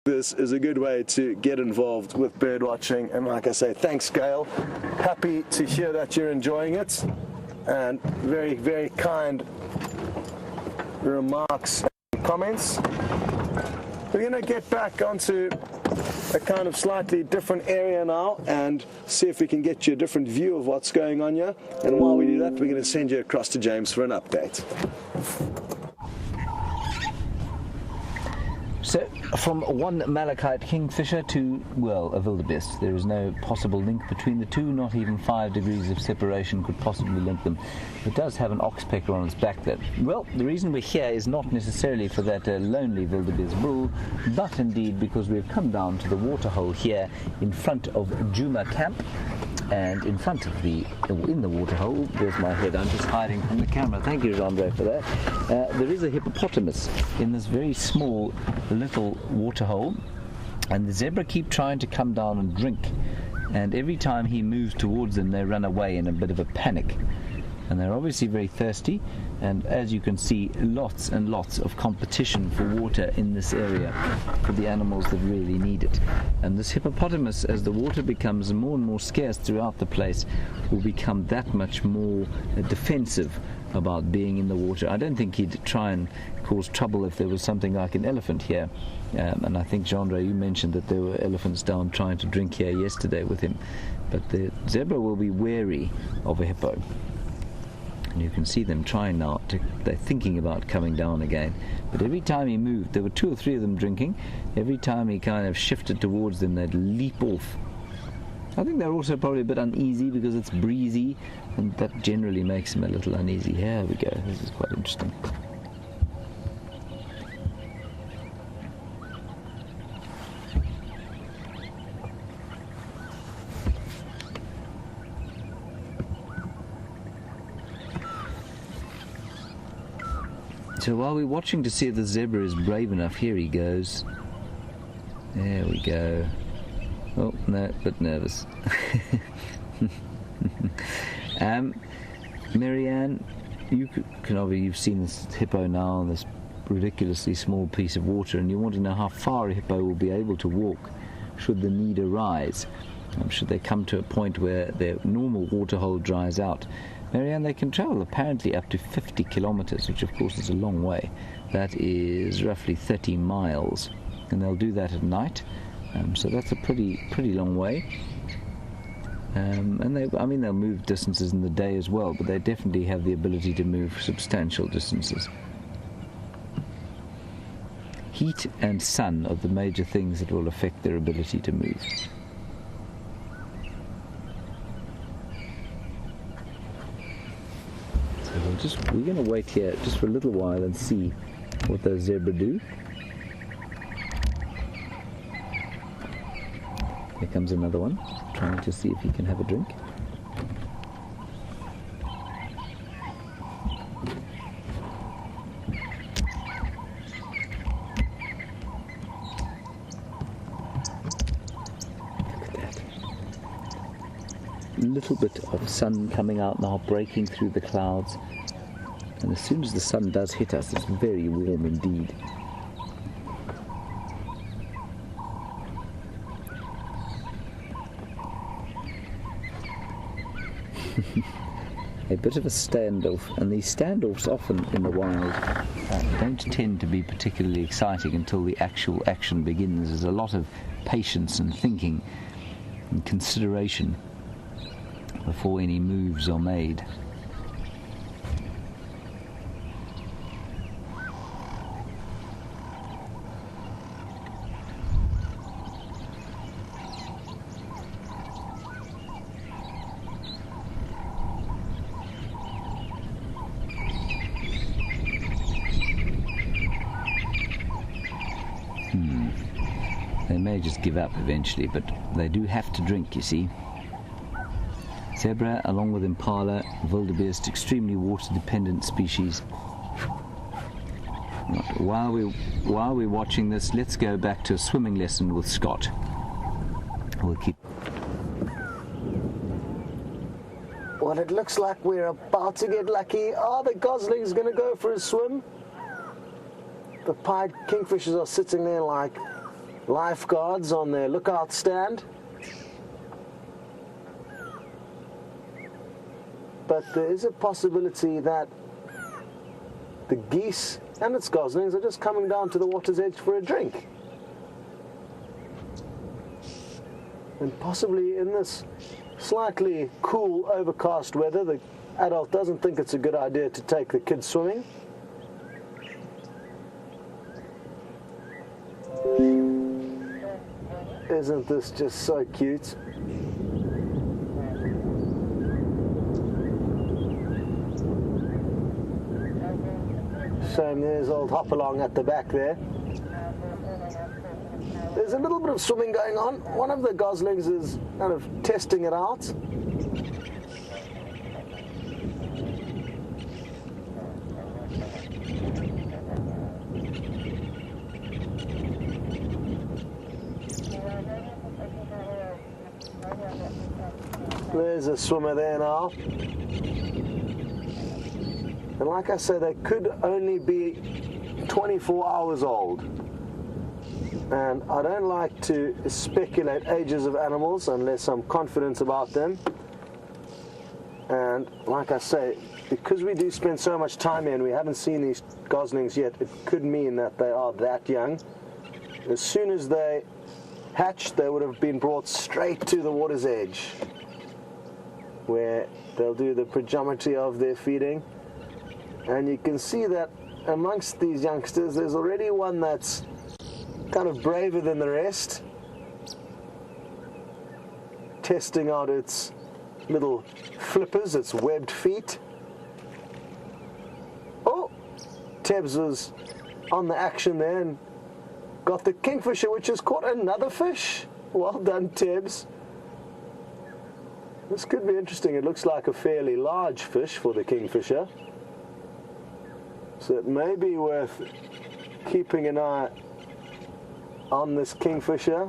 this is a good way to get involved with bird watching. And like I say, thanks, Gail. Happy to hear that you're enjoying it, and very, very kind remarks and comments. We're going to get back onto a kind of slightly different area now and see if we can get you a different view of what's going on here. And while we do that, we're going to send you across to James for an update. So, from one malachite kingfisher to, well, a wildebeest. There is no possible link between the two, not even 5 degrees of separation could possibly link them. It does have an oxpecker on its back, though. Well, the reason we're here is not necessarily for that lonely wildebeest bull, but indeed because we've come down to the waterhole here in front of Juma Camp. And in front of in the waterhole, there's my head, I'm just hiding from the camera, thank you, Andre, for that. There is a hippopotamus in this very small little waterhole, and the zebra keep trying to come down and drink, and every time he moves towards them, they run away in a bit of a panic. And they're obviously very thirsty, and as you can see, lots and lots of competition for water in this area for the animals that really need it. And this hippopotamus, as the water becomes more and more scarce throughout the place, will become that much more defensive about being in the water. I don't think he'd try and cause trouble if there was something like an elephant here. And I think, Jean-Ray, you mentioned that there were elephants down trying to drink here yesterday with him. But the zebra will be wary of a hippo. And you can see them trying now, they're thinking about coming down again. But every time he moved, there were 2 or 3 of them drinking, every time he kind of shifted towards them, they'd leap off. I think they're also probably a bit uneasy because it's breezy, and that generally makes them a little uneasy. Here we go, this is quite interesting. So while we're watching to see if the zebra is brave enough, here he goes. There we go. Oh, no, a bit nervous. Marianne, you've seen this hippo now on this ridiculously small piece of water, and you want to know how far a hippo will be able to walk should the need arise, should they come to a point where their normal waterhole dries out. Marianne, they can travel apparently up to 50 kilometers, which of course is a long way. That is roughly 30 miles, and they'll do that at night. So that's a pretty long way. And they'll move distances in the day as well, but they definitely have the ability to move substantial distances. Heat and sun are the major things that will affect their ability to move. We're going to wait here just for a little while and see what those zebra do. Here comes another one, trying to see if he can have a drink. Look at that. A little bit of sun coming out now, breaking through the clouds. And as soon as the sun does hit us, it's very warm indeed. A bit of a standoff, and these standoffs often in the wild don't tend to be particularly exciting until the actual action begins. There's a lot of patience and thinking and consideration before any moves are made. They may just give up eventually, but they do have to drink, you see. Zebra, along with impala, wildebeest, extremely water-dependent species. While we're watching this, let's go back to a swimming lesson with Scott. We'll keep. Well, it looks like we're about to get lucky. Oh, the gosling's going to go for a swim. The pied kingfishers are sitting there like lifeguards on their lookout stand. But there is a possibility that the geese and its goslings are just coming down to the water's edge for a drink. And possibly in this slightly cool, overcast weather, the adult doesn't think it's a good idea to take the kids swimming. Isn't this just so cute? Shame there's old Hopalong at the back there. There's a little bit of swimming going on. One of the goslings is kind of testing it out. There's a swimmer there now. And like I said, they could only be 24 hours old. And I don't like to speculate ages of animals unless I'm confident about them. And like I say, because we do spend so much time here and we haven't seen these goslings yet, it could mean that they are that young. As soon as they hatched, they would have been brought straight to the water's edge, where they'll do the pregeometry of their feeding. And you can see that amongst these youngsters, there's already one that's kind of braver than the rest, testing out its little flippers, its webbed feet. Oh, Tebs was on the action there and got the kingfisher, which has caught another fish. Well done, Tebs. This could be interesting. It looks like a fairly large fish for the kingfisher, so it may be worth keeping an eye on this kingfisher,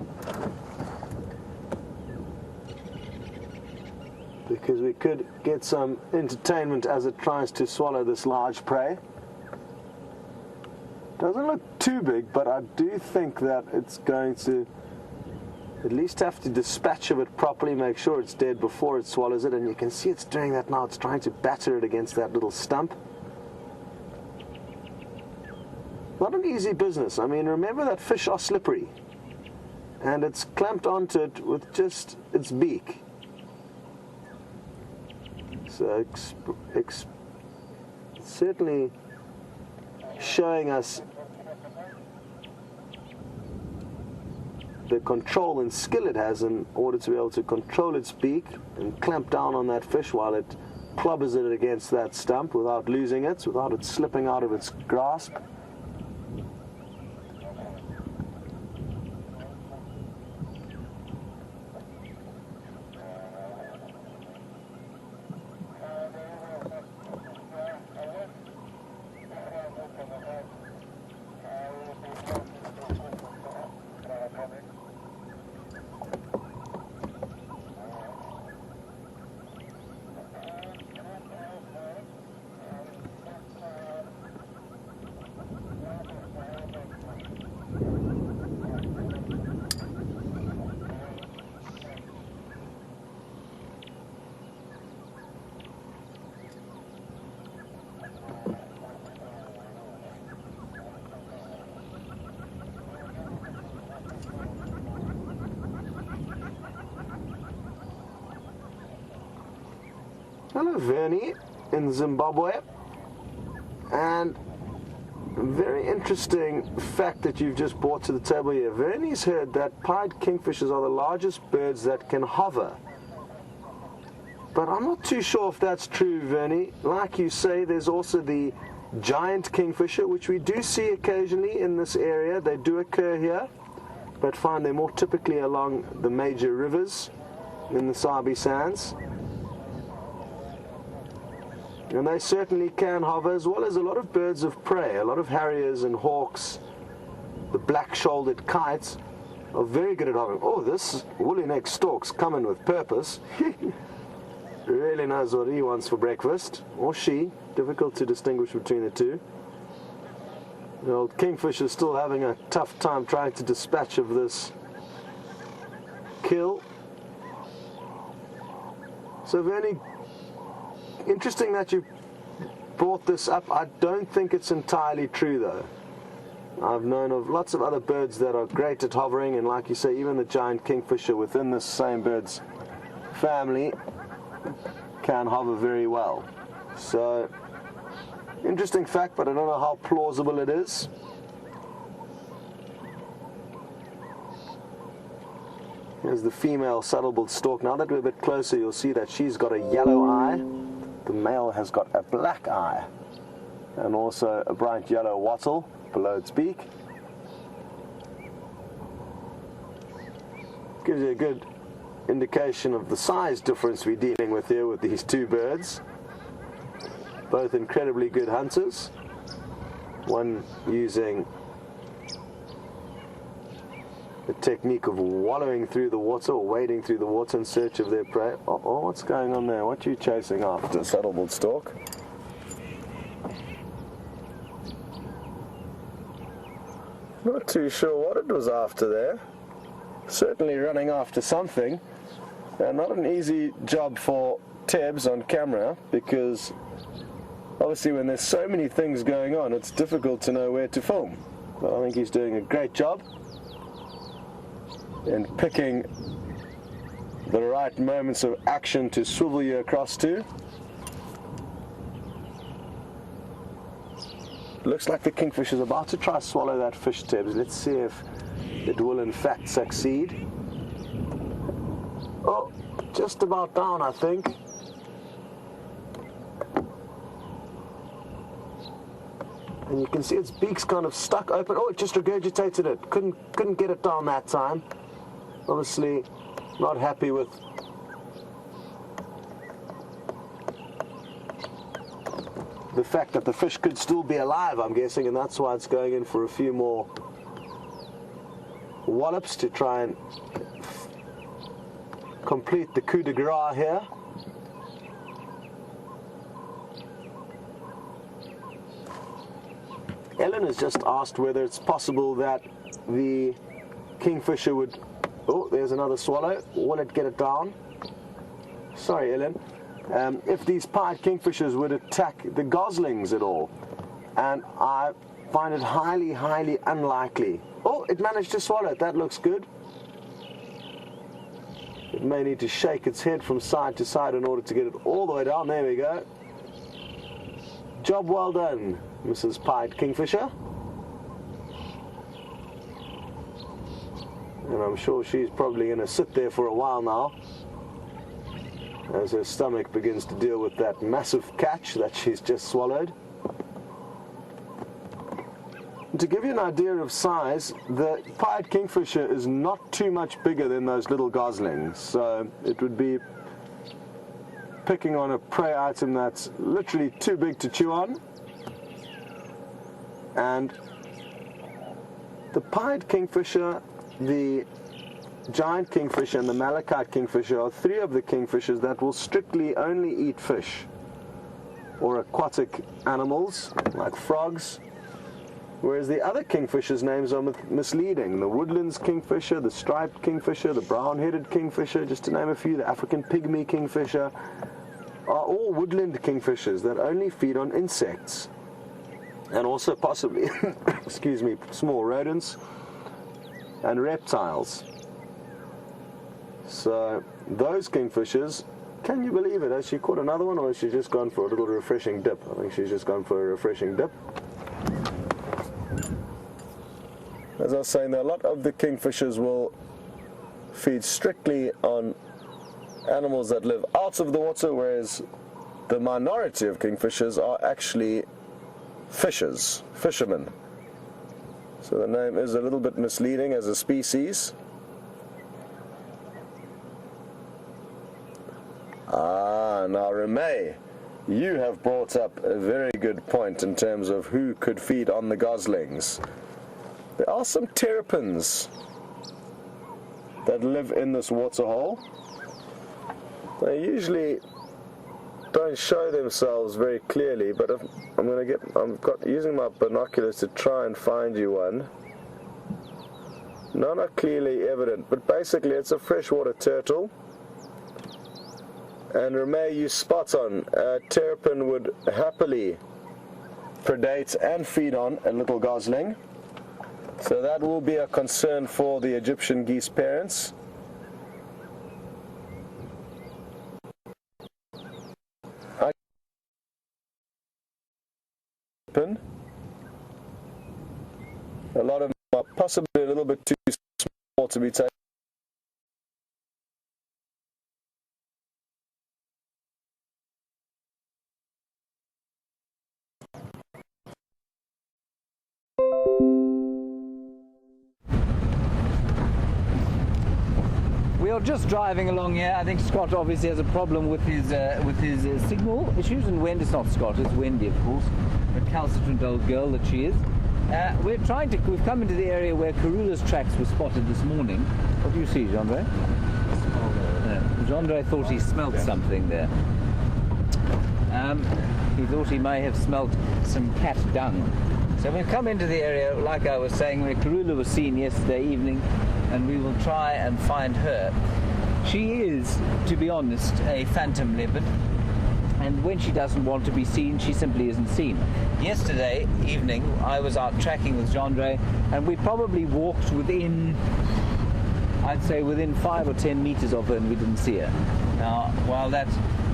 because we could get some entertainment as it tries to swallow this large prey. Doesn't look too big, but I do think that it's going to at least have to dispatch of it properly, make sure it's dead before it swallows it. And you can see it's doing that now. It's trying to batter it against that little stump. Not an easy business. I mean, remember that fish are slippery, and it's clamped onto it with just its beak. So it's certainly showing us the control and skill it has in order to be able to control its beak and clamp down on that fish while it clobbers it against that stump without losing it, without it slipping out of its grasp. Hello, Vernie in Zimbabwe. And a very interesting fact that you've just brought to the table here. Vernie's heard that pied kingfishers are the largest birds that can hover. But I'm not too sure if that's true, Vernie. Like you say, there's also the giant kingfisher, which we do see occasionally in this area. They do occur here, but find they're more typically along the major rivers in the Sabi Sands. And they certainly can hover, as well as a lot of birds of prey. A lot of harriers and hawks, the black-shouldered kites, are very good at hovering. Oh, this woolly-necked stork's coming with purpose. Really knows what he wants for breakfast, or she. Difficult to distinguish between the two. The old kingfisher is still having a tough time trying to dispatch of this kill. So Vernie, interesting that you brought this up. I don't think it's entirely true though. I've known of lots of other birds that are great at hovering, and like you say, even the giant kingfisher within this same bird's family can hover very well. So, interesting fact, but I don't know how plausible it is. Here's the female saddle-billed stork. Now that we're a bit closer, you'll see that she's got a yellow eye. The male has got a black eye and also a bright yellow wattle below its beak. Gives you a good indication of the size difference we're dealing with here with these two birds. Both incredibly good hunters. One using the technique of wallowing through the water or wading through the water in search of their prey. Oh, what's going on there? What are you chasing after, saddle-billed stork? Not too sure what it was after there. Certainly running after something. Not an easy job for Tebs on camera, because obviously when there's so many things going on, it's difficult to know where to film. But I think he's doing a great job in picking the right moments of action to swivel you across to. Looks like the kingfish is about to try to swallow that fish, Tebs. Let's see if it will in fact succeed. Oh, just about down, I think. And you can see its beak's kind of stuck open. Oh, it just regurgitated it. Couldn't get it down that time. Obviously not happy with the fact that the fish could still be alive, I'm guessing, and that's why it's going in for a few more wallops to try and complete the coup de grace here. Ellen has just asked whether it's possible that the kingfisher would... Oh, there's another swallow. Will it get it down? Sorry, Ellen. If these pied kingfishers would attack the goslings at all. And I find it highly, highly unlikely. Oh, it managed to swallow it. That looks good. It may need to shake its head from side to side in order to get it all the way down. There we go. Job well done, Mrs. Pied Kingfisher. And I'm sure she's probably going to sit there for a while now as her stomach begins to deal with that massive catch that she's just swallowed. To give you an idea of size, the pied kingfisher is not too much bigger than those little goslings, so it would be picking on a prey item that's literally too big to chew on. And the pied kingfisher, the giant kingfisher and the malachite kingfisher are three of the kingfishers that will strictly only eat fish or aquatic animals like frogs, whereas the other kingfishers' names are misleading. The woodlands kingfisher, the striped kingfisher, the brown-headed kingfisher, just to name a few, the African pygmy kingfisher, are all woodland kingfishers that only feed on insects and also possibly, excuse me, small rodents and reptiles. So those kingfishers, can you believe it? Has she caught another one, or has she just gone for a little refreshing dip? I think she's just gone for a refreshing dip. As I was saying, a lot of the kingfishers will feed strictly on animals that live out of the water, whereas the minority of kingfishers are actually fishers, fishermen. So the name is a little bit misleading as a species. Now Remay, you have brought up a very good point in terms of who could feed on the goslings. There are some terrapins that live in this waterhole. They usually don't show themselves very clearly, but if I'm using my binoculars to try and find you one. No, not clearly evident, but basically it's a freshwater turtle. And Ramey, you spot on. Terrapin would happily predate and feed on a little gosling. So that will be a concern for the Egyptian geese parents. A lot of them are possibly a little bit too small to be taken. We are just driving along here. I think Scott obviously has a problem with his signal issues and wind. It's not Scott, it's Wendy, of course, the recalcitrant old girl that she is. We've come into the area where Karula's tracks were spotted this morning. What do you see, Jean-Andre? Jean-Andre thought he smelt something there. He thought he may have smelt some cat dung. So we've come into the area, like I was saying, where Karula was seen yesterday evening, and we will try and find her. She is, to be honest, a phantom leopard, and when she doesn't want to be seen, she simply isn't seen. Yesterday evening, I was out tracking with Jean-Andre, and we probably walked within, I'd say within 5 or 10 meters of her, and we didn't see her. Now, while that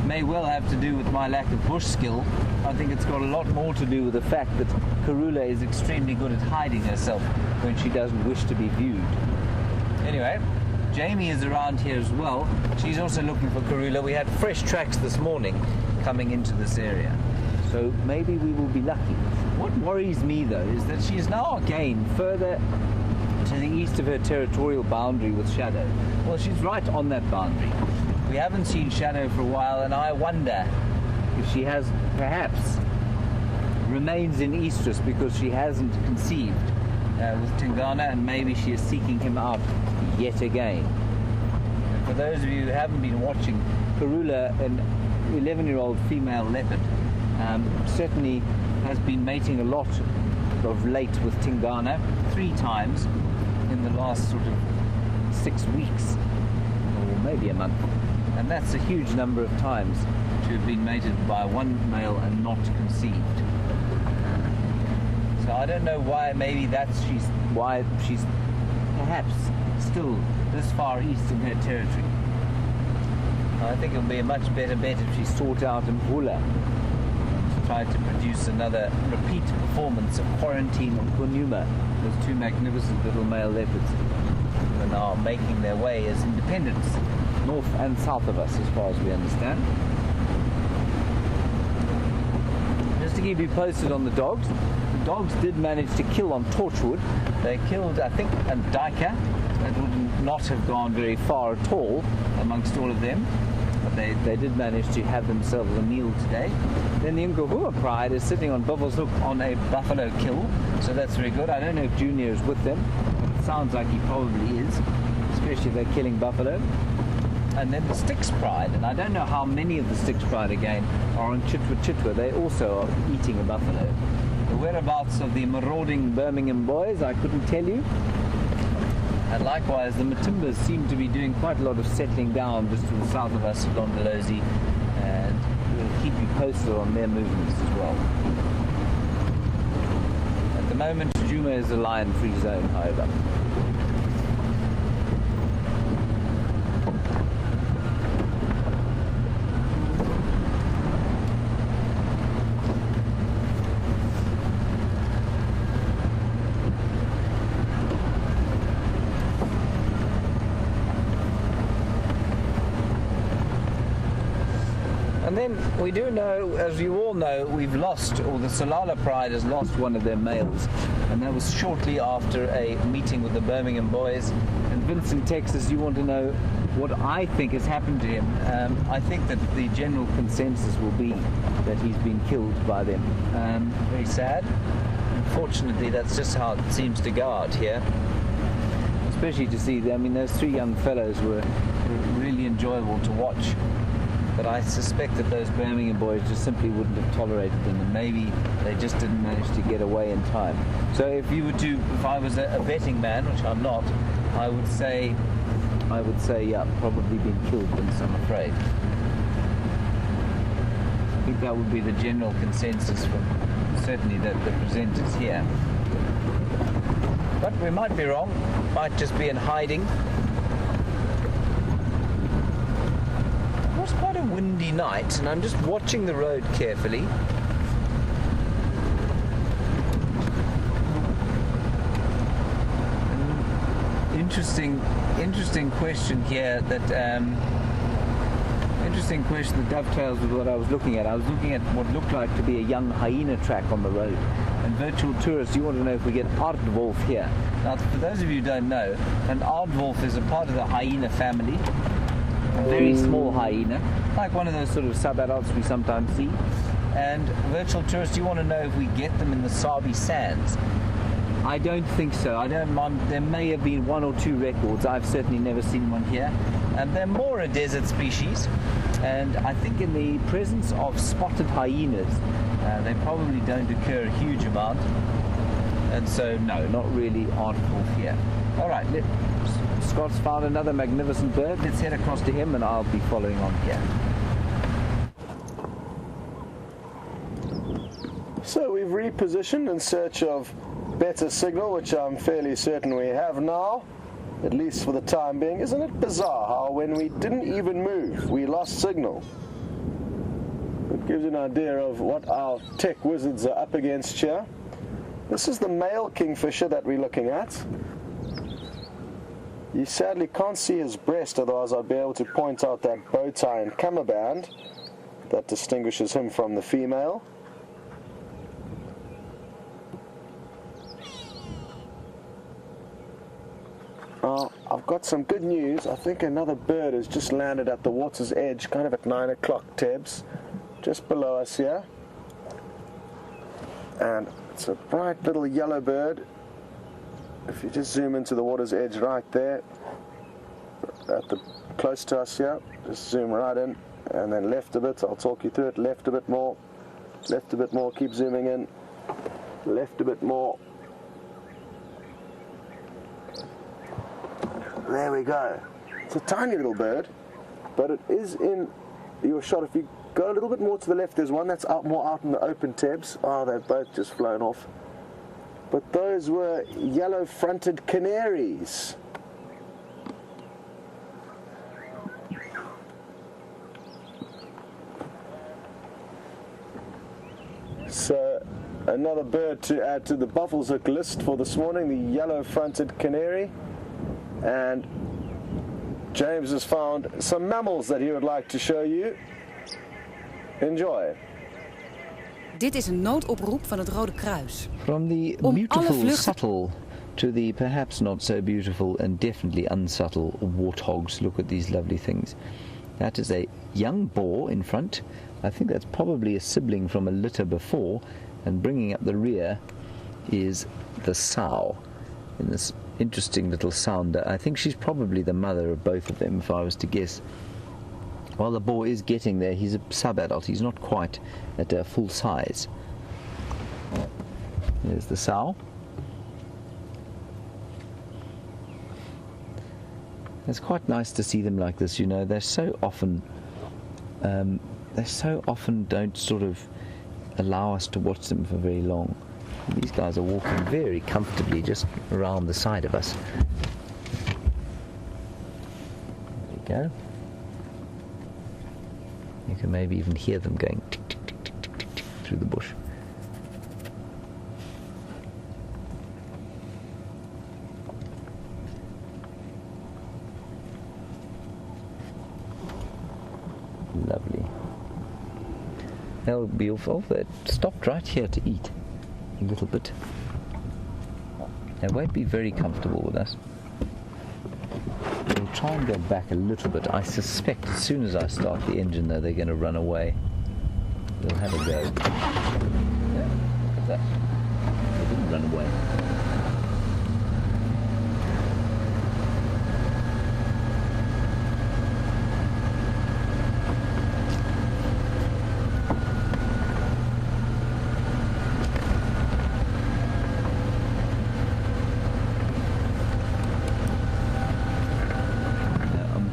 may well have to do with my lack of bush skill, I think it's got a lot more to do with the fact that Karula is extremely good at hiding herself when she doesn't wish to be viewed. Anyway, Jamie is around here as well. She's also looking for Karula. We had fresh tracks this morning coming into this area, so maybe we will be lucky. What worries me, though, is that she is now again further to the east of her territorial boundary with Shadow. Well, she's right on that boundary. We haven't seen Shadow for a while, and I wonder if she has perhaps remains in estrus because she hasn't conceived with Tingana, and maybe she is seeking him out yet again. And for those of you who haven't been watching, Karula, an 11-year-old female leopard, certainly has been mating a lot of late with Tingana, 3 times in the last sort of 6 weeks, or maybe a month. And that's a huge number of times to have been mated by one male and not conceived. So I don't know why, maybe why she's perhaps still this far east in her territory. I think it would be a much better bet if she sought out Mvula to try to produce another repeat performance of Quarantine and Kunuma, those 2 magnificent little male leopards who are now making their way as independents, north and south of us as far as we understand. Just to keep you posted on the dogs did manage to kill on Torchwood. They killed, I think, a duiker. That would not have gone very far at all amongst all of them, but they did manage to have themselves a meal today. Then the Nkahua Pride is sitting on Buffalo's Hook on a buffalo kill, so that's very good. I don't know if Junior is with them. It sounds like he probably is, especially if they're killing buffalo. And then the Styx Pride, and I don't know how many of the Styx Pride again are on Chitwa. They also are eating a buffalo. The whereabouts of the marauding Birmingham boys, I couldn't tell you. And likewise, the Matimbas seem to be doing quite a lot of settling down just to the south of us, Londolozi, and we'll keep you posted on their movements as well. At the moment, Juma is a lion-free zone, however. And then we do know, as you all know, we've lost, or the Solala Pride has lost one of their males, and that was shortly after a meeting with the Birmingham boys. And Vincent, Texas, you want to know what I think has happened to him. I think that the general consensus will be that he's been killed by them. Very sad. Unfortunately, that's just how it seems to go out here. Especially to see, I mean, those 3 young fellows were really enjoyable to watch. but I suspect that those Birmingham boys just simply wouldn't have tolerated them, and maybe they just didn't manage to get away in time. So if I was a betting man, which I'm not, I would say, yeah, probably been killed once, I'm afraid. I think that would be the general consensus from certainly the presenters here. But we might be wrong, might just be in hiding. It was quite a windy night, and I'm just watching the road carefully. Interesting question here interesting question that dovetails with what I was looking at. I was looking at what looked like to be a young hyena track on the road. And virtual tourists, you want to know if we get aardwolf here. Now, for those of you who don't know, an aardwolf is a part of the hyena family. A very small hyena, like one of those sort of sub-adults we sometimes see. And virtual tourists, you want to know if we get them in the Sabi Sands. I don't think so. There may have been one or two records. I've certainly never seen one here. They're more a desert species, and I think in the presence of spotted hyenas, they probably don't occur a huge amount. And so, no, not really aardwolf here. All right, Scott's found another magnificent bird. Let's head across to him, and I'll be following on here. So we've repositioned in search of better signal, which I'm fairly certain we have now, at least for the time being. Isn't it bizarre how when we didn't even move, we lost signal? It gives you an idea of what our tech wizards are up against here. This is the male kingfisher that we're looking at. You sadly can't see his breast, otherwise I'd be able to point out that bow tie and cummerband that distinguishes him from the female. I've got some good news. I think another bird has just landed at the water's edge, kind of at 9 o'clock Tebs, just below us here. And it's a bright little yellow bird. If you just zoom into the water's edge right there, close to us here, just zoom right in, and then left a bit. I'll talk you through it. Left a bit more, keep zooming in, left a bit more. There we go. It's a tiny little bird, but it is in your shot. If you go a little bit more to the left, there's one that's more out in the open Tebs. Oh, they've both just flown off. But those were yellow-fronted canaries. So another bird to add to the Buffelshoek list for this morning, the yellow-fronted canary. And James has found some mammals that he would like to show you. Enjoy. Dit is een noodoproep van het Rode Kruis. From the beautiful, subtle to the perhaps not so beautiful and definitely unsubtle warthogs. Look at these lovely things. That is a young boar in front. I think that's probably a sibling from a litter before. And bringing up the rear is the sow in this interesting little sounder. I think she's probably the mother of both of them, if I was to guess. While the boar is getting there, he's a sub-adult. He's not quite at full size. There's the sow. It's quite nice to see them like this, you know. They so often don't sort of allow us to watch them for very long. These guys are walking very comfortably just around the side of us. There we go. You can maybe even hear them going tick, tick, tick, tick, tick, tick, tick, through the bush. Lovely. They'll be off. They stopped right here to eat a little bit. They won't be very comfortable with us. We'll try and go back a little bit. I suspect as soon as I start the engine, though, they're going to run away. They'll have a go. Yeah, look at that. They didn't run away.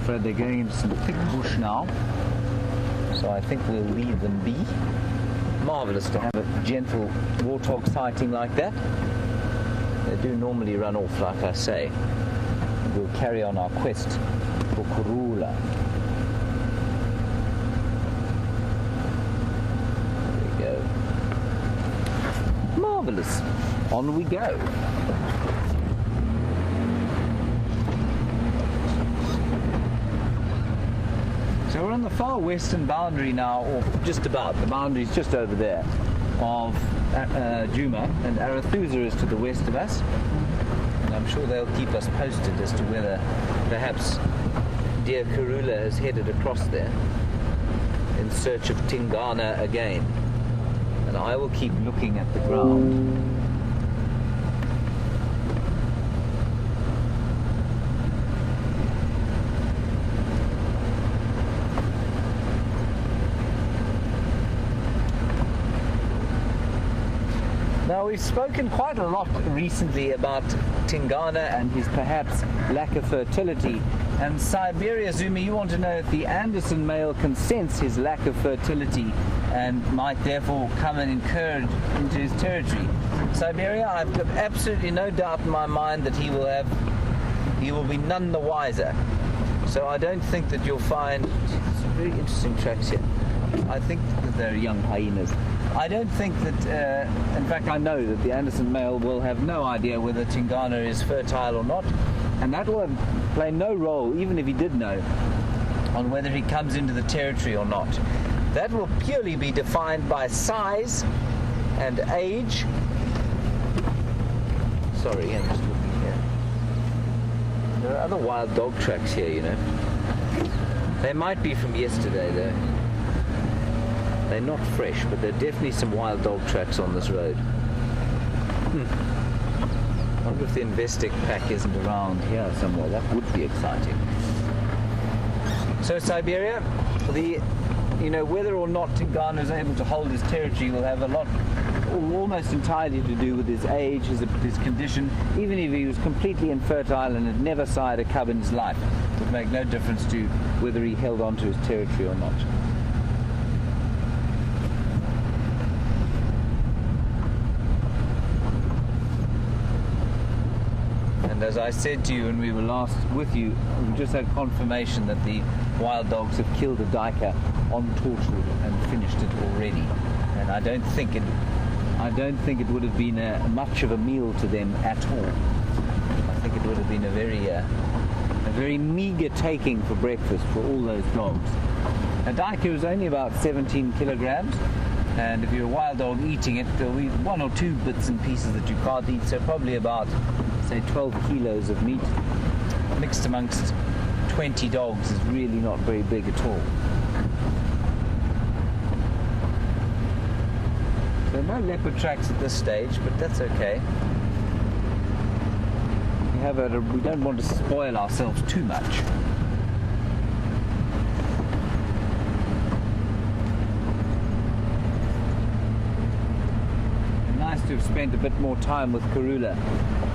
afraid they're going into some thick bush now. So I think we'll leave them be. Marvellous to have a gentle warthog sighting like that. They do normally run off, like I say. We'll carry on our quest for Karula. There we go. Marvellous. On we go. So we're on the far western boundary now, or just about. The boundary's just over there of Djuma, and Arathusa is to the west of us. And I'm sure they'll keep us posted as to whether perhaps dear Karula has headed across there in search of Tingana again. And I will keep looking at the ground. Now, we've spoken quite a lot recently about Tingana and his perhaps lack of fertility. And Siberia, Zumi, you want to know if the Anderson male can sense his lack of fertility and might therefore come and incur into his territory. Siberia, I've got absolutely no doubt in my mind that he will be none the wiser. So I don't think that you'll find some very interesting tracks here. I think that they're young hyenas. I don't think that, in fact I know that the Anderson male will have no idea whether Tingana is fertile or not, and that will play no role, even if he did know, on whether he comes into the territory or not. That will purely be defined by size and age. Sorry, I'm just looking here. There are other wild dog tracks here, you know. They might be from yesterday though. They're not fresh, but there are definitely some wild dog tracks on this road. I wonder if the Investec pack isn't around here somewhere. That would be exciting. So Siberia, whether or not Tingana is able to hold his territory will have a lot, almost entirely to do with his age, his condition. Even if he was completely infertile and had never sired a cub in his life, it would make no difference to whether he held on to his territory or not. As I said to you when we were last with you, we just had confirmation that the wild dogs have killed a duiker on Torchwood and finished it already. And I don't think it would have been much of a meal to them at all. I think it would have been a very meager taking for breakfast for all those dogs. A duiker is only about 17 kilograms. And if you're a wild dog eating it, there'll be one or two bits and pieces that you can't eat, so probably about, say, 12 kilos of meat mixed amongst 20 dogs is really not very big at all. So no leopard tracks at this stage, but that's okay. We don't want to spoil ourselves too much. To have spent a bit more time with Karula.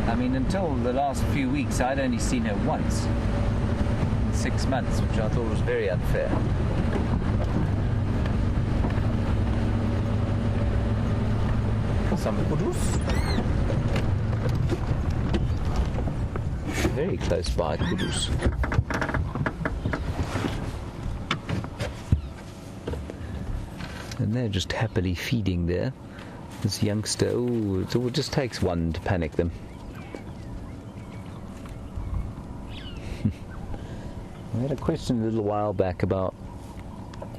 I mean, until the last few weeks I'd only seen her once in 6 months, which I thought was very unfair. Some kudus. Very close by kudus. And they're just happily feeding there. This youngster, it just takes one to panic them. I had a question a little while back about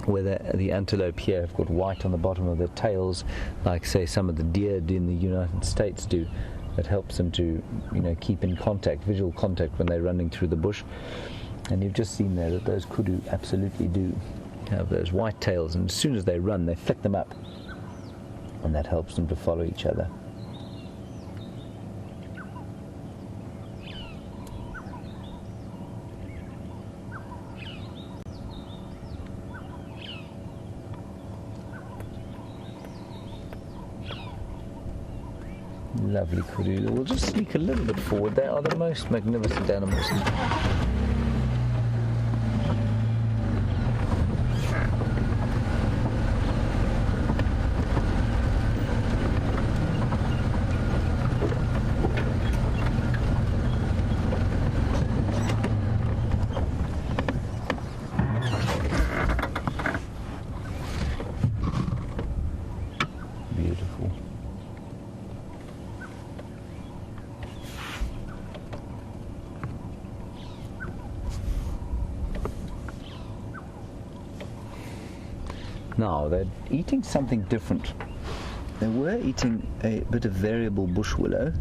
whether the antelope here have got white on the bottom of their tails, like say some of the deer in the United States do. That helps them to, keep in contact, visual contact when they're running through the bush. And you've just seen there that those kudu absolutely do have those white tails, and as soon as they run, they flick them up. And that helps them to follow each other. Lovely kudu. We'll just sneak a little bit forward. They are the most magnificent animals. Now, they're eating something different. They were eating a bit of variable bush willow.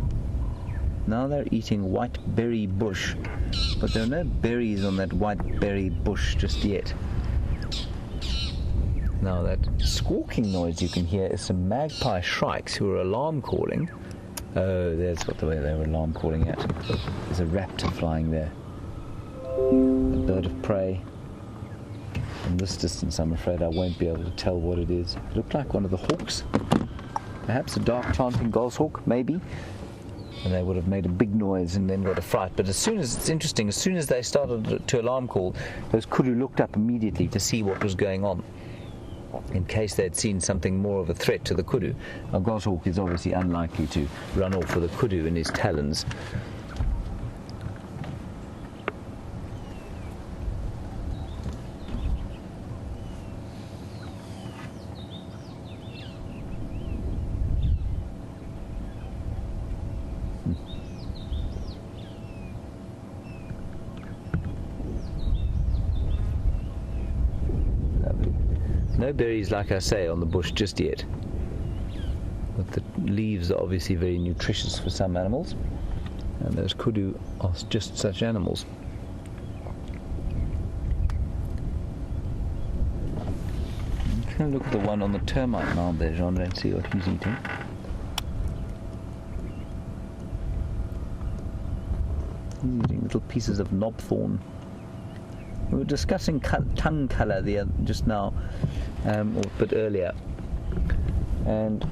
Now they're eating white berry bush, but there are no berries on that white berry bush just yet. Now that squawking noise you can hear is some magpie shrikes who are alarm calling. Oh, there's what the way they were alarm calling at. There's a raptor flying there. A bird of prey. From this distance, I'm afraid I won't be able to tell what it is. It looked like one of the hawks. Perhaps a dark chanting goshawk, maybe. And they would have made a big noise and then got a fright. But as soon as they started to alarm call, those kudu looked up immediately to see what was going on, in case they'd seen something more of a threat to the kudu. A goshawk is obviously unlikely to run off with a kudu in his talons. No berries, like I say, on the bush just yet. But the leaves are obviously very nutritious for some animals. And those kudu are just such animals. I'm going to look at the one on the termite mound there, Jean, and see what he's eating. He's eating little pieces of knobthorn. We were discussing tongue colour just now, or a bit earlier, and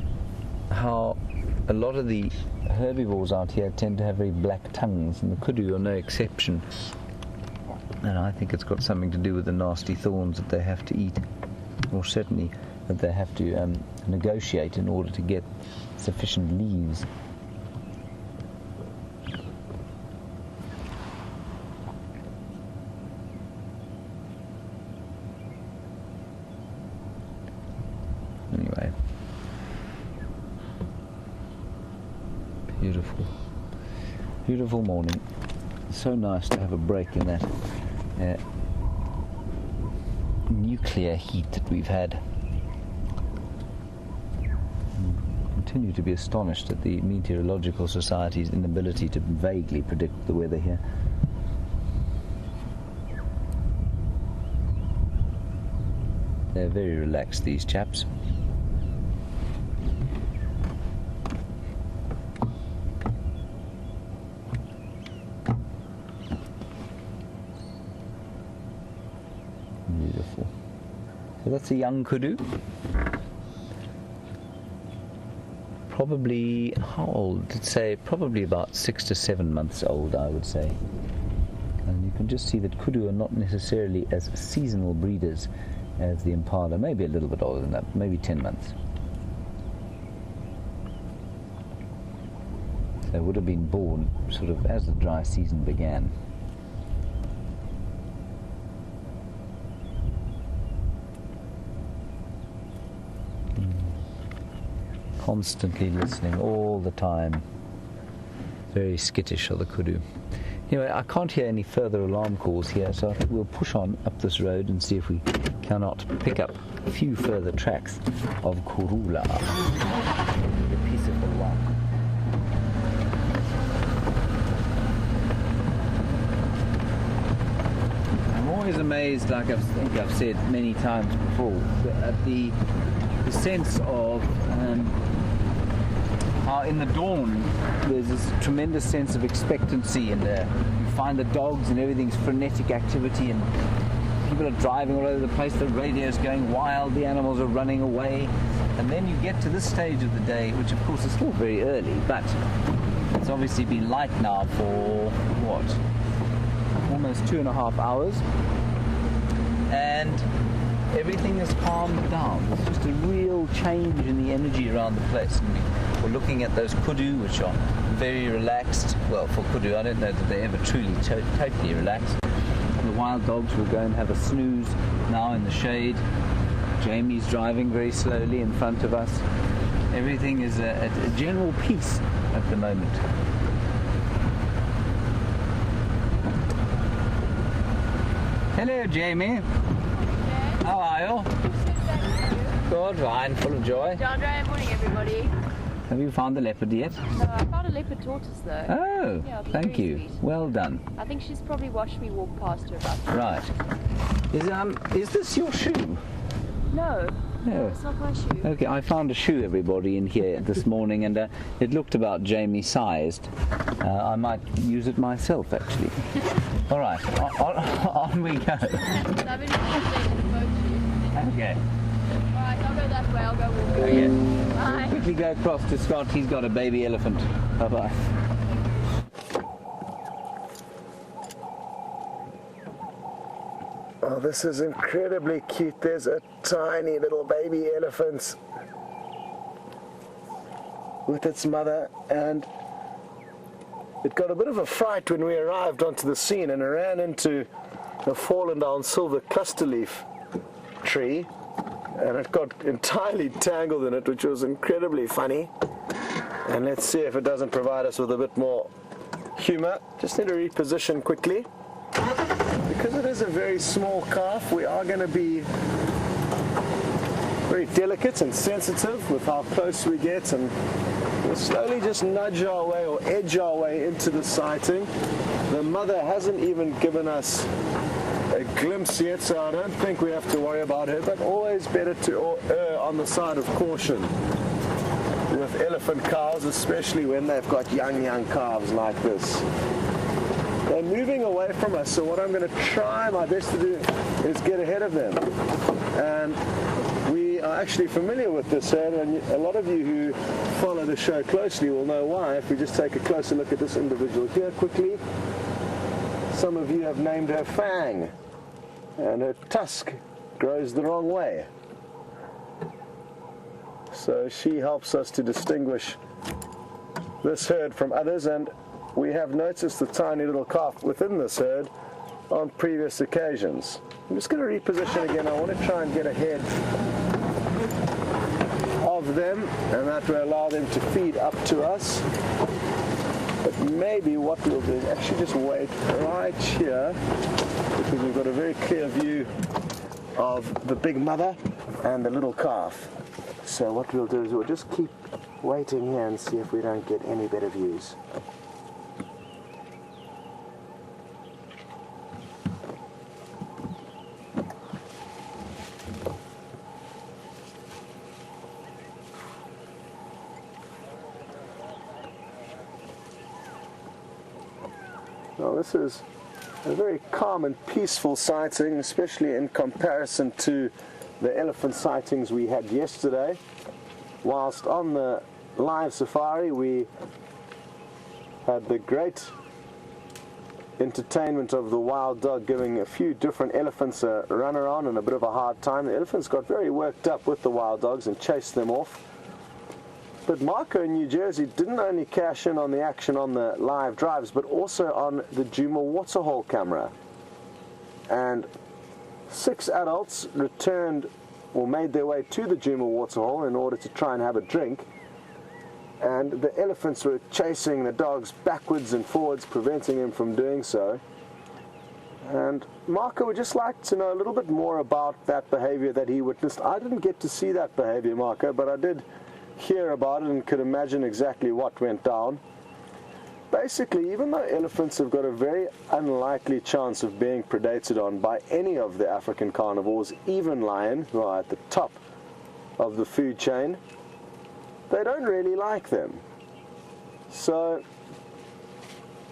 how a lot of the herbivores out here tend to have very black tongues, and the kudu are no exception. And I think it's got something to do with the nasty thorns that they have to eat, or certainly that they have to negotiate in order to get sufficient leaves. Anyway, beautiful morning. So nice to have a break in that nuclear heat that we've had. Continue to be astonished at the Meteorological Society's inability to vaguely predict the weather here. They're very relaxed, these chaps. Beautiful. So that's a young kudu. Probably, how old? Let's say probably about 6 to 7 months old, I would say. And you can just see that kudu are not necessarily as seasonal breeders as the impala, maybe a little bit older than that, maybe 10 months. They would have been born sort of as the dry season began. Constantly listening all the time. Very skittish are the kudu. Anyway, I can't hear any further alarm calls here, so I think we'll push on up this road and see if we cannot pick up a few further tracks of Kurula, the piece of the rock. I'm always amazed, like I think I've said many times before, at the sense of how in the dawn there's this tremendous sense of expectancy, and you find the dogs and everything's frenetic activity, and people are driving all over the place, the radio's going wild, the animals are running away, and then you get to this stage of the day, which of course is still very early, but it's obviously been light now for what, almost 2.5 hours, and everything has calmed down. There's just a real change in the energy around the place. And we're looking at those kudu, which are very relaxed. Well, for kudu, I don't know that they ever truly totally relaxed. The wild dogs will go and have a snooze now in the shade. Jamie's driving very slowly in front of us. Everything is at a general peace at the moment. Hello, Jamie. How are you? Good, fine, full of joy. Jandre, morning everybody. Have you found the leopard yet? No, I found a leopard tortoise though. Oh, Yeah, it was thank very you. sweet. Well done. I think she's probably watched me walk past her about. Right. Is this your shoe? No, No. it's not my shoe. Okay, I found a shoe, everybody, in here this morning, and it looked about Jamie-sized. I might use it myself, actually. All right, on we go. I've been in the boat shoe. Okay. Alright, I'll go that way, I'll go walk. Okay. Bye. Quickly go across to Scott. He's got a baby elephant. Bye-bye. Oh, this is incredibly cute. There's a tiny little baby elephant with its mother, and it got a bit of a fright when we arrived onto the scene and ran into a fallen down silver cluster leaf tree, and it got entirely tangled in it, which was incredibly funny. And let's see if it doesn't provide us with a bit more humor. Just need to reposition quickly. Because it is a very small calf, we are going to be very delicate and sensitive with how close we get, and we'll slowly just nudge our way or edge our way into the sighting. The mother hasn't even given us a glimpse yet, so I don't think we have to worry about her, but always better to err on the side of caution with elephant calves, especially when they've got young calves like this. They're moving away from us, so what I'm going to try my best to do is get ahead of them. And we are actually familiar with this herd, and a lot of you who follow the show closely will know why. If we just take a closer look at this individual here quickly, some of you have named her Fang, and her tusk grows the wrong way. So she helps us to distinguish this herd from others, and we have noticed the tiny little calf within this herd on previous occasions. I'm just going to reposition again. I want to try and get ahead of them, and that will allow them to feed up to us. But maybe what we'll do is actually just wait right here, because we've got a very clear view of the big mother and the little calf. So what we'll do is we'll just keep waiting here and see if we don't get any better views. Now this is a very calm and peaceful sighting, especially in comparison to the elephant sightings we had yesterday. Whilst on the live safari we had the great entertainment of the wild dog giving a few different elephants a run around and a bit of a hard time. The elephants got very worked up with the wild dogs and chased them off. But Marco in New Jersey didn't only cash in on the action on the live drives, but also on the Djuma waterhole camera. And 6 adults returned or made their way to the Djuma waterhole in order to try and have a drink. And the elephants were chasing the dogs backwards and forwards, preventing them from doing so. And Marco would just like to know a little bit more about that behavior that he witnessed. I didn't get to see that behavior, Marco, but I did hear about it and could imagine exactly what went down. Basically, even though elephants have got a very unlikely chance of being predated on by any of the African carnivores, even lion, who are at the top of the food chain, they don't really like them. So,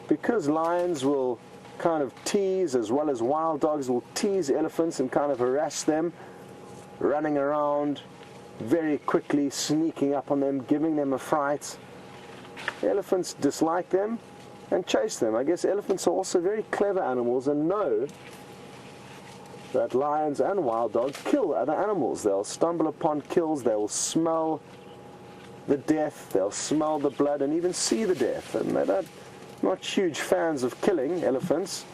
because lions will kind of tease, as well as wild dogs will tease elephants and kind of harass them, running around very quickly, sneaking up on them, giving them a fright. Elephants dislike them and chase them. I guess elephants are also very clever animals and know that lions and wild dogs kill other animals. They'll stumble upon kills, they will smell the death, they'll smell the blood and even see the death. And they're not huge fans of killing elephants.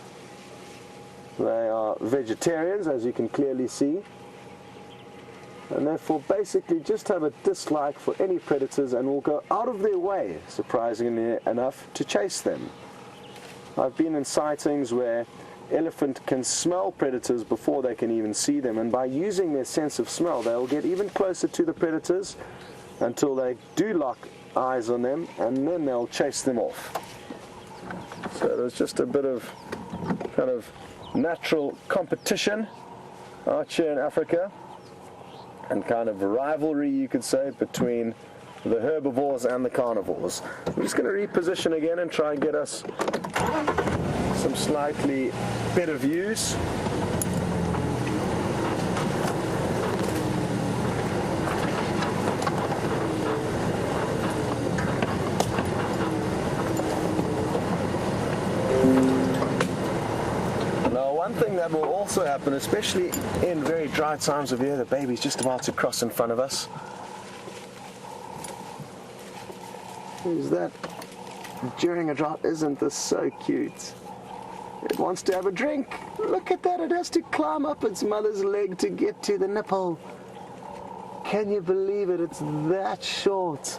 They are vegetarians, as you can clearly see, and therefore basically just have a dislike for any predators and will go out of their way, surprisingly enough, to chase them. I've been in sightings where elephant can smell predators before they can even see them, and by using their sense of smell they'll get even closer to the predators until they do lock eyes on them, and then they'll chase them off. So there's just a bit of kind of natural competition out here in Africa, and kind of a rivalry, you could say, between the herbivores and the carnivores. I'm just going to reposition again and try and get us some slightly better views. Now, one thing that will also happen, especially in very dry times of year, the baby's just about to cross in front of us. Is that during a drought, isn't this so cute? It wants to have a drink. Look at that, it has to climb up its mother's leg to get to the nipple. Can you believe it? It's that short.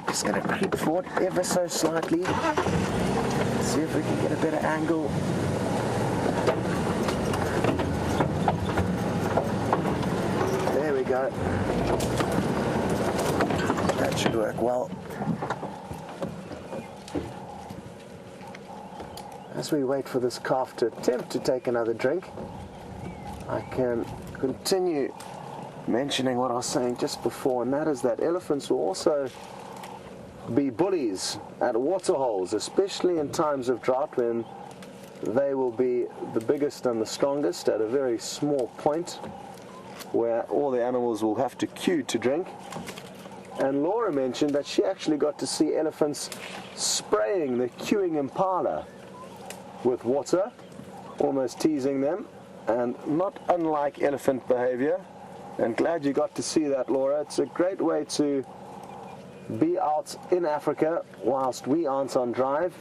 Just going to creep forward ever so slightly. See if we can get a better angle. There we go. That should work well. As we wait for this calf to attempt to take another drink, I can continue mentioning what I was saying just before, and that is that elephants will also be bullies at waterholes, especially in times of drought when they will be the biggest and the strongest at a very small point where all the animals will have to queue to drink. And Laura mentioned that she actually got to see elephants spraying the queuing impala with water, almost teasing them, and not unlike elephant behavior. And glad you got to see that, Laura. It's a great way to be out in Africa whilst we aren't on drive,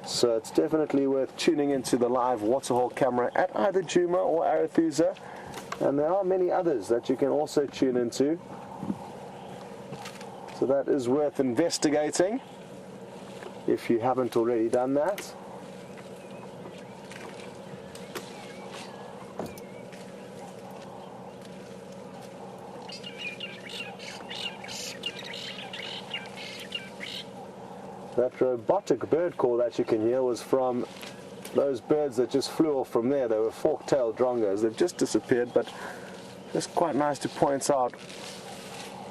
so it's definitely worth tuning into the live waterhole camera at either Djuma or Arathusa, and there are many others that you can also tune into, so that is worth investigating if you haven't already done that. That robotic bird call that you can hear was from those birds that just flew off from there. They were fork-tailed drongos. They've just disappeared, but it's quite nice to point out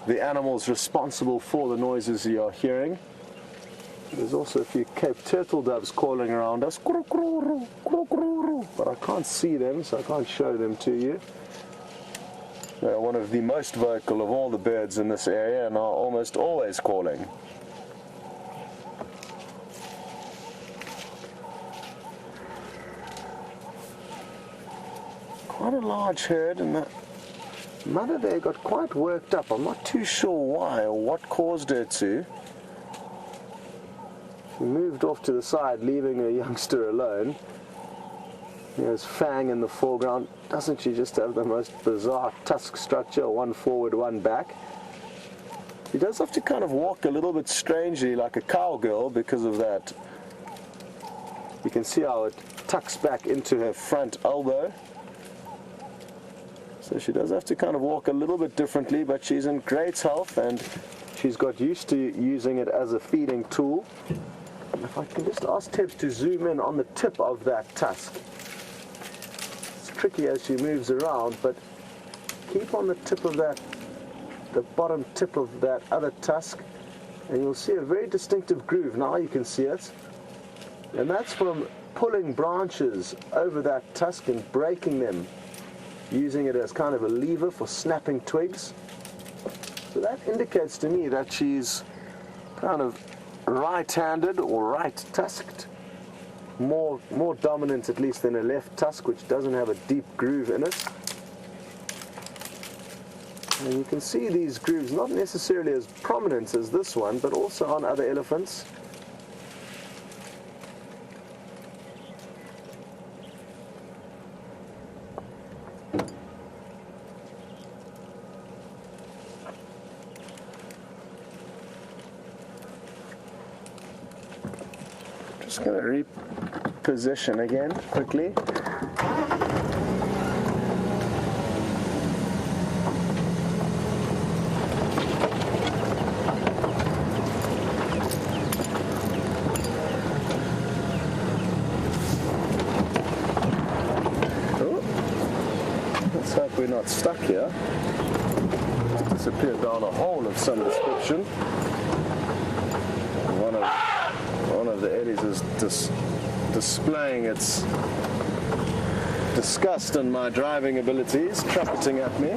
the animals responsible for the noises you're hearing. There's also a few Cape turtle doves calling around us, but I can't see them, so I can't show them to you. They're one of the most vocal of all the birds in this area and are almost always calling. Quite a large herd, and the mother there got quite worked up. I'm not too sure why or what caused her to. She moved off to the side, leaving her youngster alone. There's Fang in the foreground. Doesn't she just have the most bizarre tusk structure, one forward, one back? She does have to kind of walk a little bit strangely like a cowgirl because of that. You can see how it tucks back into her front elbow. So she does have to kind of walk a little bit differently, but she's in great health and she's got used to using it as a feeding tool. And if I can just ask Tibbs to zoom in on the tip of that tusk. It's tricky as she moves around, but keep on the tip of that, the bottom tip of that other tusk, and you'll see a very distinctive groove. Now you can see it. And that's from pulling branches over that tusk and breaking them, using it as kind of a lever for snapping twigs. So that indicates to me that she's kind of right-handed or right-tusked, more dominant at least than a left tusk, which doesn't have a deep groove in it. And you can see these grooves not necessarily as prominent as this one, but also on other elephants. Just going to reposition again quickly. hope we're not stuck here. It's disappeared down a hole of some description. One of the eddies is displaying its disgust in my driving abilities, trumpeting at me.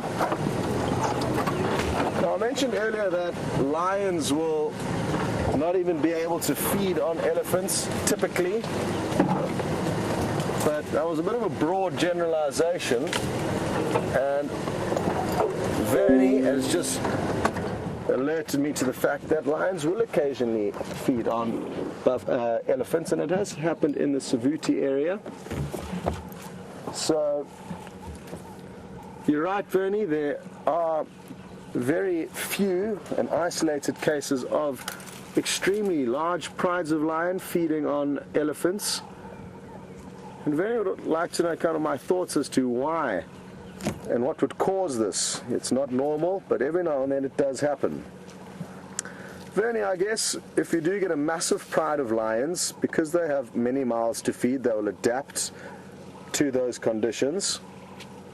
Now, I mentioned earlier that lions will not even be able to feed on elephants, typically. But that was a bit of a broad generalization, and Vernie has just alerted me to the fact that lions will occasionally feed on elephants, and it has happened in the Savuti area. So you're right, Vernie, there are very few and isolated cases of extremely large prides of lion feeding on elephants. And Vernie would like to know kind of my thoughts as to why and what would cause this. It's not normal, but every now and then it does happen. Vernie, I guess if you do get a massive pride of lions, because they have many mouths to feed, they will adapt to those conditions.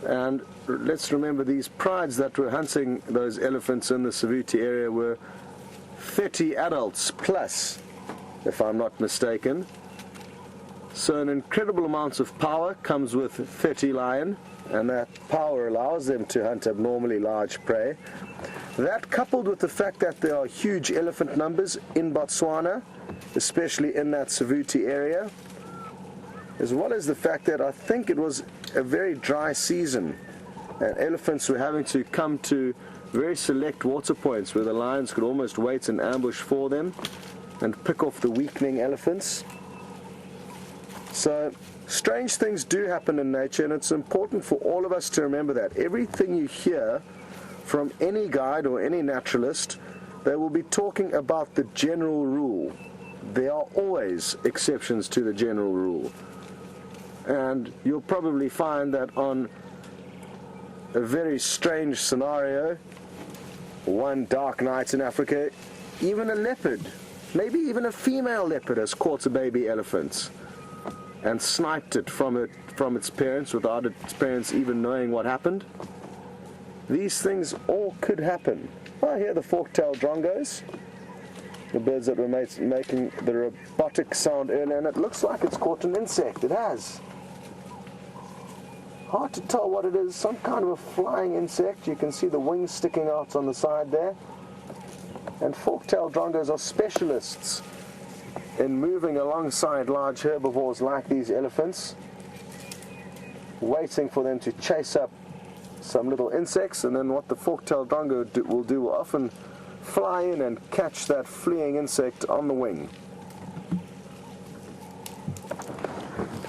And let's remember, these prides that were hunting those elephants in the Savuti area were 30 adults plus, if I'm not mistaken. So an incredible amount of power comes with 30 lion, and that power allows them to hunt abnormally large prey. That, coupled with the fact that there are huge elephant numbers in Botswana, especially in that Savuti area, as well as the fact that I think it was a very dry season, and elephants were having to come to very select water points where the lions could almost wait in ambush for them and pick off the weakening elephants. So strange things do happen in nature, and it's important for all of us to remember that. Everything you hear from any guide or any naturalist, they will be talking about the general rule. There are always exceptions to the general rule. And you'll probably find that on a very strange scenario, one dark night in Africa, even a leopard, maybe even a female leopard, has caught a baby elephant and sniped it from its parents without its parents even knowing what happened. These things all could happen. I hear the fork-tailed drongos, the birds that were making the robotic sound earlier, and it looks like it's caught an insect. It has. Hard to tell what it is, some kind of a flying insect. You can see the wings sticking out on the side there. And fork-tailed drongos are specialists in moving alongside large herbivores like these elephants, waiting for them to chase up some little insects, and then what the fork-tailed drongo will often fly in and catch that fleeing insect on the wing.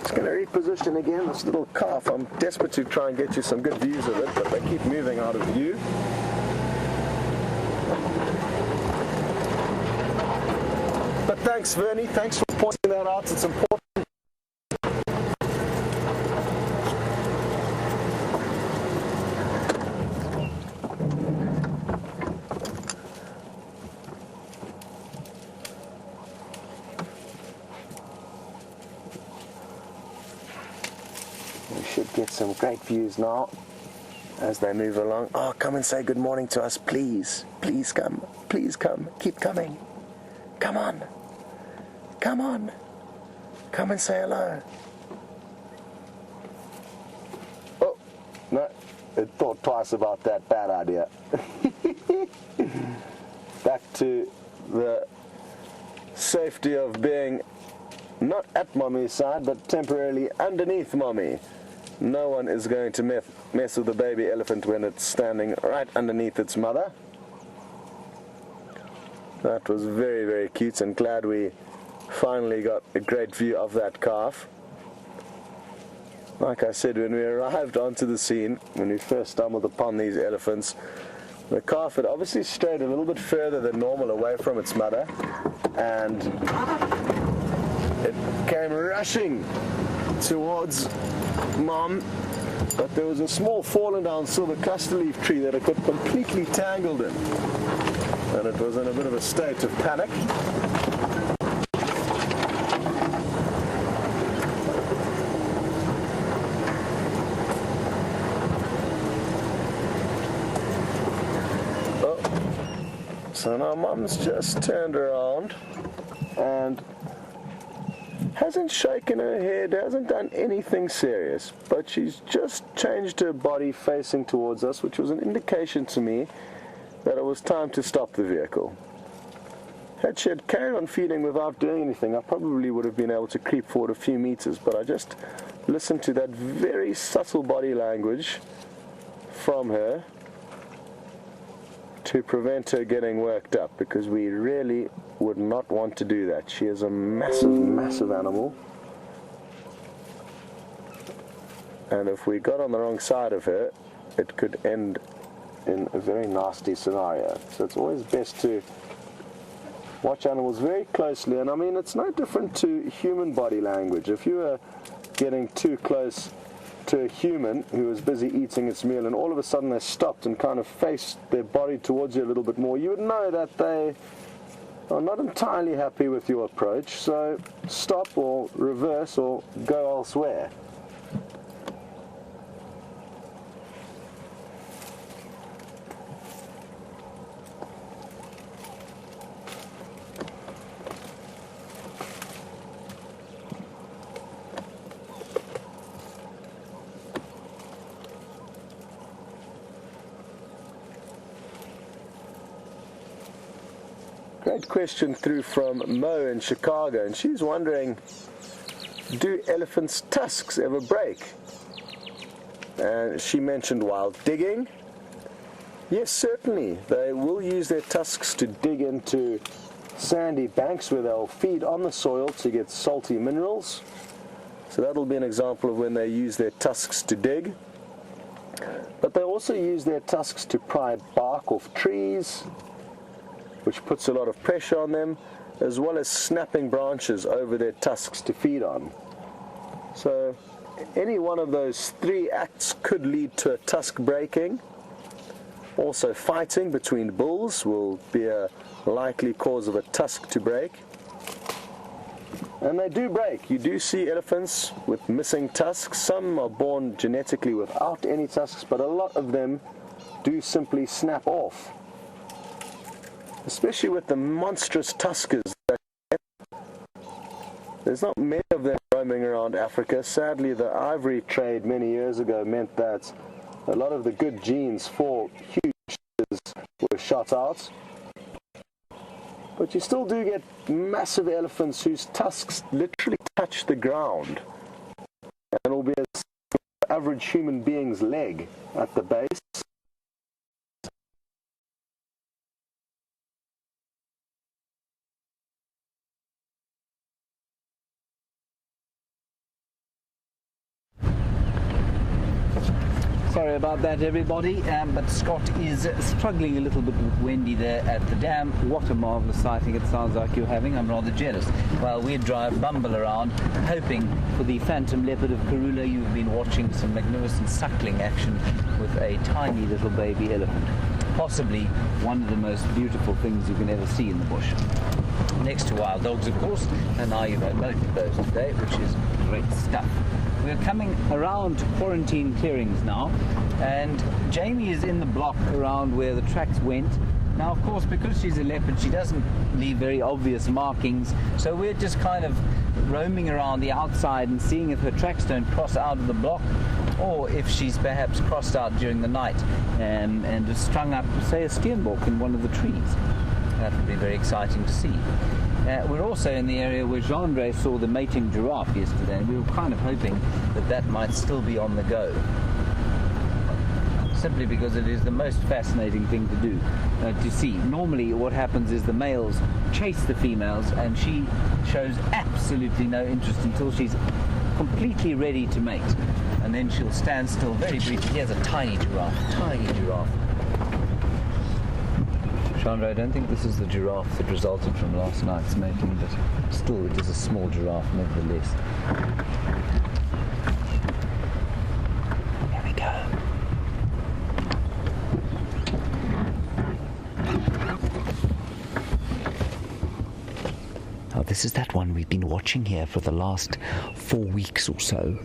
Just going to reposition again this little calf. I'm desperate to try and get you some good views of it, but they keep moving out of view. But thanks, Vernie. Thanks for pointing that out. It's important. We should get some great views now as they move along. Oh, come and say good morning to us, please. Please come. Please come. Keep coming. Come on. Come on. Come and say hello. Oh, no. It thought twice about that. Bad idea. Back to the safety of being not at Mommy's side, but temporarily underneath Mommy. No one is going to mess with the baby elephant when it's standing right underneath its mother. That was very, very cute, and glad we finally got a great view of that calf. Like I said, when we arrived onto the scene, when we first stumbled upon these elephants, the calf had obviously strayed a little bit further than normal away from its mother, and it came rushing towards Mom, but there was a small fallen down silver cluster leaf tree that it got completely tangled in, and it was in a bit of a state of panic. So now Mum's just turned around and hasn't shaken her head, hasn't done anything serious, but she's just changed her body facing towards us, which was an indication to me that it was time to stop the vehicle. Had she had carried on feeding without doing anything, I probably would have been able to creep forward a few meters, but I just listened to that very subtle body language from her to prevent her getting worked up, because we really would not want to do that. She is a massive, massive animal, and if we got on the wrong side of her, it could end in a very nasty scenario. So it's always best to watch animals very closely, and I mean, it's no different to human body language. If you are getting too close to a human who is busy eating its meal and all of a sudden they stopped and kind of faced their body towards you a little bit more, you would know that they are not entirely happy with your approach, so stop or reverse or go elsewhere. Great question through from Mo in Chicago, and she's wondering, do elephants' tusks ever break? And she mentioned while digging. Yes, certainly. They will use their tusks to dig into sandy banks where they'll feed on the soil to get salty minerals. So that'll be an example of when they use their tusks to dig. But they also use their tusks to pry bark off trees, which puts a lot of pressure on them, as well as snapping branches over their tusks to feed on. So any one of those three acts could lead to a tusk breaking. Also, fighting between bulls will be a likely cause of a tusk to break. And they do break. You do see elephants with missing tusks. Some are born genetically without any tusks, but a lot of them do simply snap off. Especially with the monstrous tuskers. There's not many of them roaming around Africa. Sadly, the ivory trade many years ago meant that a lot of the good genes for huge tuskers were shot out. But you still do get massive elephants whose tusks literally touch the ground. And will be an average human being's leg at the base. Sorry about that, everybody, but Scott is struggling a little bit with Wendy there at the dam. What a marvellous sighting it sounds like you're having. I'm rather jealous. While we drive Bumble around, hoping for the phantom leopard of Karula, you've been watching some magnificent suckling action with a tiny little baby elephant. Possibly one of the most beautiful things you can ever see in the bush. Next to wild dogs, of course, and now you've had both of those today, which is great stuff. We're coming around quarantine clearings now, and Jamie is in the block around where the tracks went. Now, of course, because she's a leopard, she doesn't leave very obvious markings, so we're just kind of roaming around the outside and seeing if her tracks don't cross out of the block, or if she's perhaps crossed out during the night and has strung up, say, a steenbok in one of the trees. That would be very exciting to see. We're also in the area where Jean-Ray saw the mating giraffe yesterday, and we were kind of hoping that that might still be on the go. Simply because it is the most fascinating thing to do, to see. Normally what happens is the males chase the females, and she shows absolutely no interest until she's completely ready to mate. And then she'll stand still very briefly. Here's a tiny giraffe, tiny giraffe. Chandra, I don't think this is the giraffe that resulted from last night's mating, but still it is a small giraffe nevertheless. Here we go. Oh, this is that one we've been watching here for the last 4 weeks or so.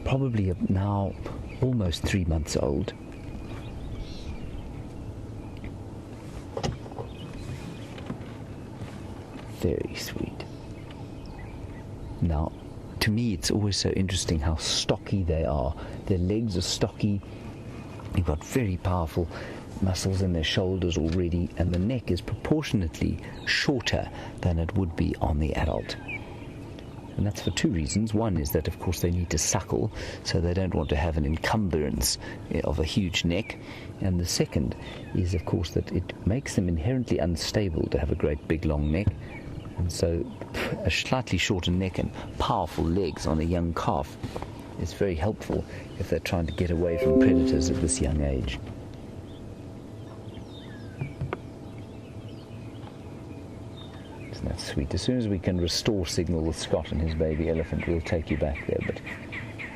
Probably now almost 3 months old. Very sweet. Now, to me, it's always so interesting how stocky they are. Their legs are stocky. They've got very powerful muscles in their shoulders already, and the neck is proportionately shorter than it would be on the adult. And that's for two reasons. One is that, of course, they need to suckle, so they don't want to have an encumbrance of a huge neck. And the second is, of course, that it makes them inherently unstable to have a great big long neck. And so a slightly shorter neck and powerful legs on a young calf is very helpful if they're trying to get away from predators at this young age. Isn't that sweet? As soon as we can restore signal with Scott and his baby elephant, we'll take you back there. But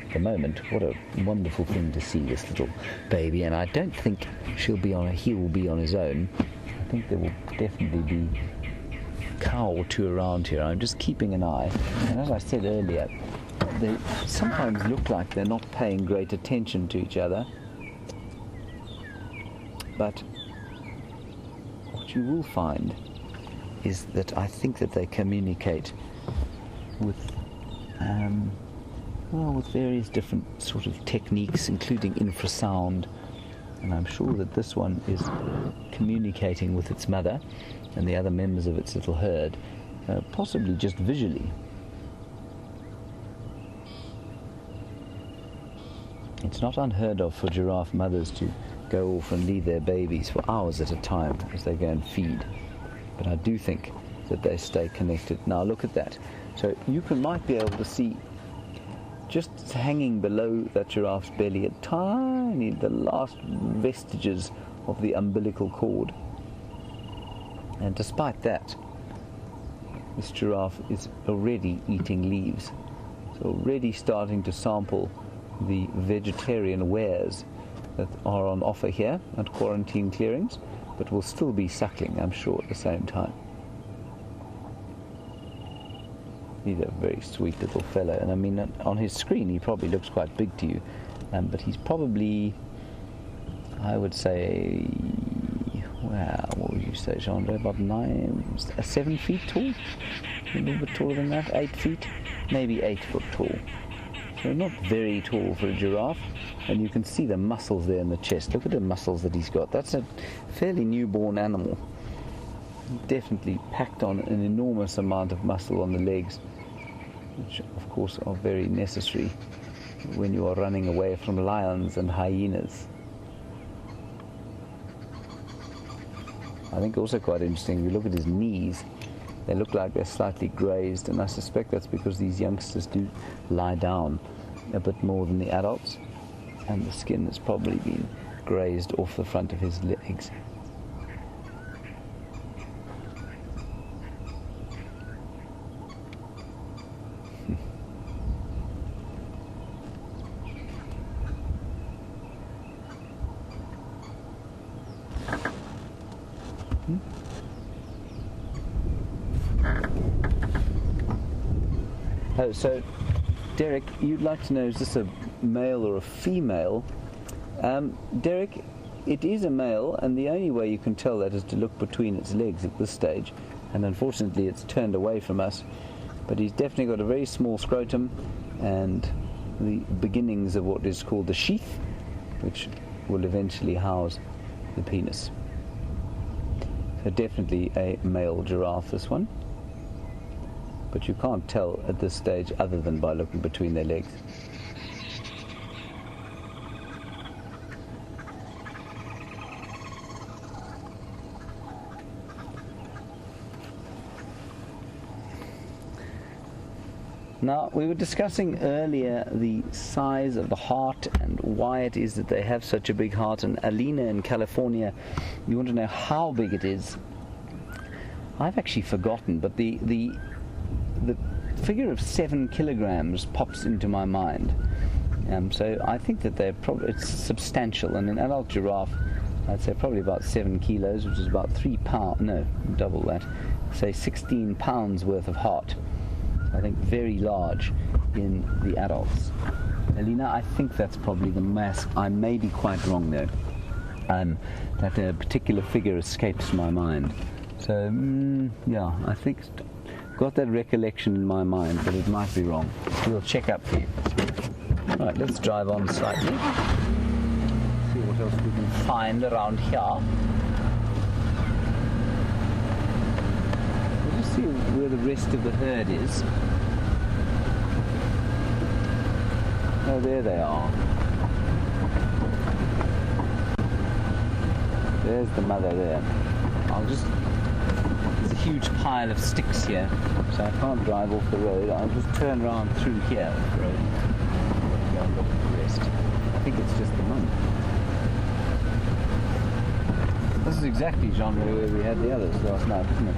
at the moment, what a wonderful thing to see, this little baby. And I don't think he will be on his own. I think there will definitely be a cow or two around here. I'm just keeping an eye. And as I said earlier, they sometimes look like they're not paying great attention to each other. But what you will find is that I think that they communicate with with various different sort of techniques, including infrasound, and I'm sure that this one is communicating with its mother and the other members of its little herd, possibly just visually. It's not unheard of for giraffe mothers to go off and leave their babies for hours at a time as they go and feed. But I do think that they stay connected. Now look at that. So you might be able to see just hanging below that giraffe's belly the last vestiges of the umbilical cord. And despite that, this giraffe is already eating leaves. It's already starting to sample the vegetarian wares that are on offer here at quarantine clearings, but will still be suckling, I'm sure, at the same time. He's a very sweet little fellow, and I mean, on his screen he probably looks quite big to you, but he's probably, I would say, wow, what would you say, Chandra, about 7 feet tall? A little bit taller than that, 8 feet, maybe 8 foot tall. So not very tall for a giraffe, and you can see the muscles there in the chest. Look at the muscles that he's got. That's a fairly newborn animal. Definitely packed on an enormous amount of muscle on the legs, which of course are very necessary when you are running away from lions and hyenas. I think also quite interesting, if you look at his knees, they look like they're slightly grazed, and I suspect that's because these youngsters do lie down a bit more than the adults, and the skin has probably been grazed off the front of his legs. So, Derek, you'd like to know, is this a male or a female? Derek, it is a male, and the only way you can tell that is to look between its legs at this stage, and unfortunately it's turned away from us, but he's definitely got a very small scrotum and the beginnings of what is called the sheath, which will eventually house the penis. So definitely a male giraffe, this one. But you can't tell at this stage other than by looking between their legs. Now, we were discussing earlier the size of the heart and why it is that they have such a big heart. And Alina in California, you want to know how big it is. I've actually forgotten, but the figure of 7 kilograms pops into my mind. So I think that it's substantial. And an adult giraffe, I'd say probably about 7 kilos, which is about 3 pounds, no, double that, say 16 pounds worth of heart. I think very large in the adults. Alina, I think that's probably the mass. I may be quite wrong though. That particular figure escapes my mind. So, yeah, I think got that recollection in my mind, but it might be wrong. We'll check up here. Right, let's drive on slightly. See what else we can find around here. We'll just see where the rest of the herd is. Oh, there they are. There's the mother there. There's a huge pile of sticks here, so I can't drive off the road. I'll just turn around through here off the road. Go and look at the rest. I think it's just the mum. This is exactly genre where we had the others last night, isn't it?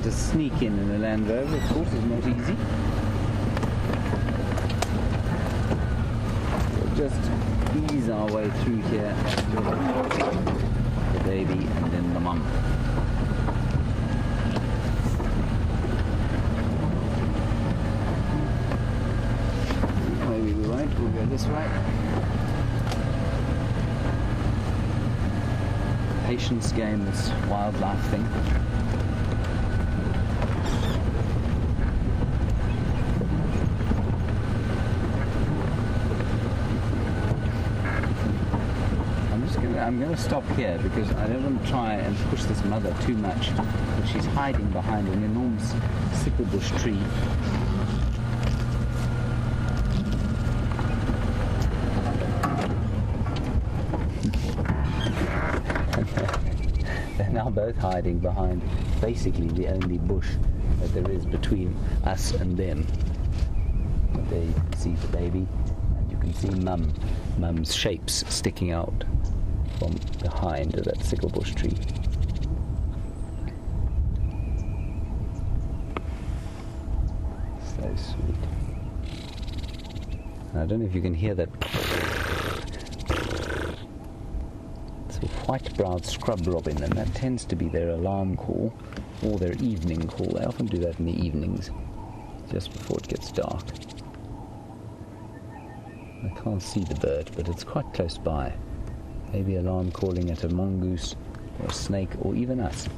To sneak in a Land Rover, of course, is not easy. We'll just ease our way through here. The baby and then the mum. Maybe we won't. We'll go this way. Patience game, this wildlife thing. I'm going to stop here because I don't want to try and push this mother too much, but she's hiding behind an enormous sicklebush tree. They're now both hiding behind basically the only bush that there is between us and them. But there you can see the baby, and you can see mum's shapes sticking out from behind that sicklebush tree. So sweet. And I don't know if you can hear that. It's a white-browed scrub robin, and that tends to be their alarm call or their evening call. They often do that in the evenings, just before it gets dark. I can't see the bird, but it's quite close by. Maybe alarm calling at a mongoose or a snake or even us.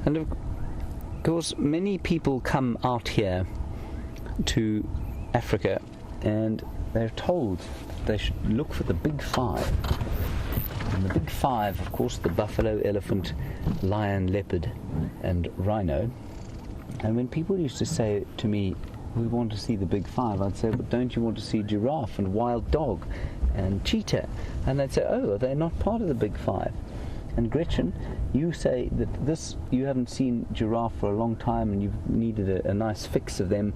And of course, many people come out here to Africa and they're told they should look for the big five. And the big five, of course, the buffalo, elephant, lion, leopard, and rhino. And when people used to say to me, we want to see the big five, I'd say, but don't you want to see giraffe and wild dog and cheetah? And they'd say, oh, are they not part of the big five? And Gretchen, you say that you haven't seen giraffe for a long time and you've needed a nice fix of them.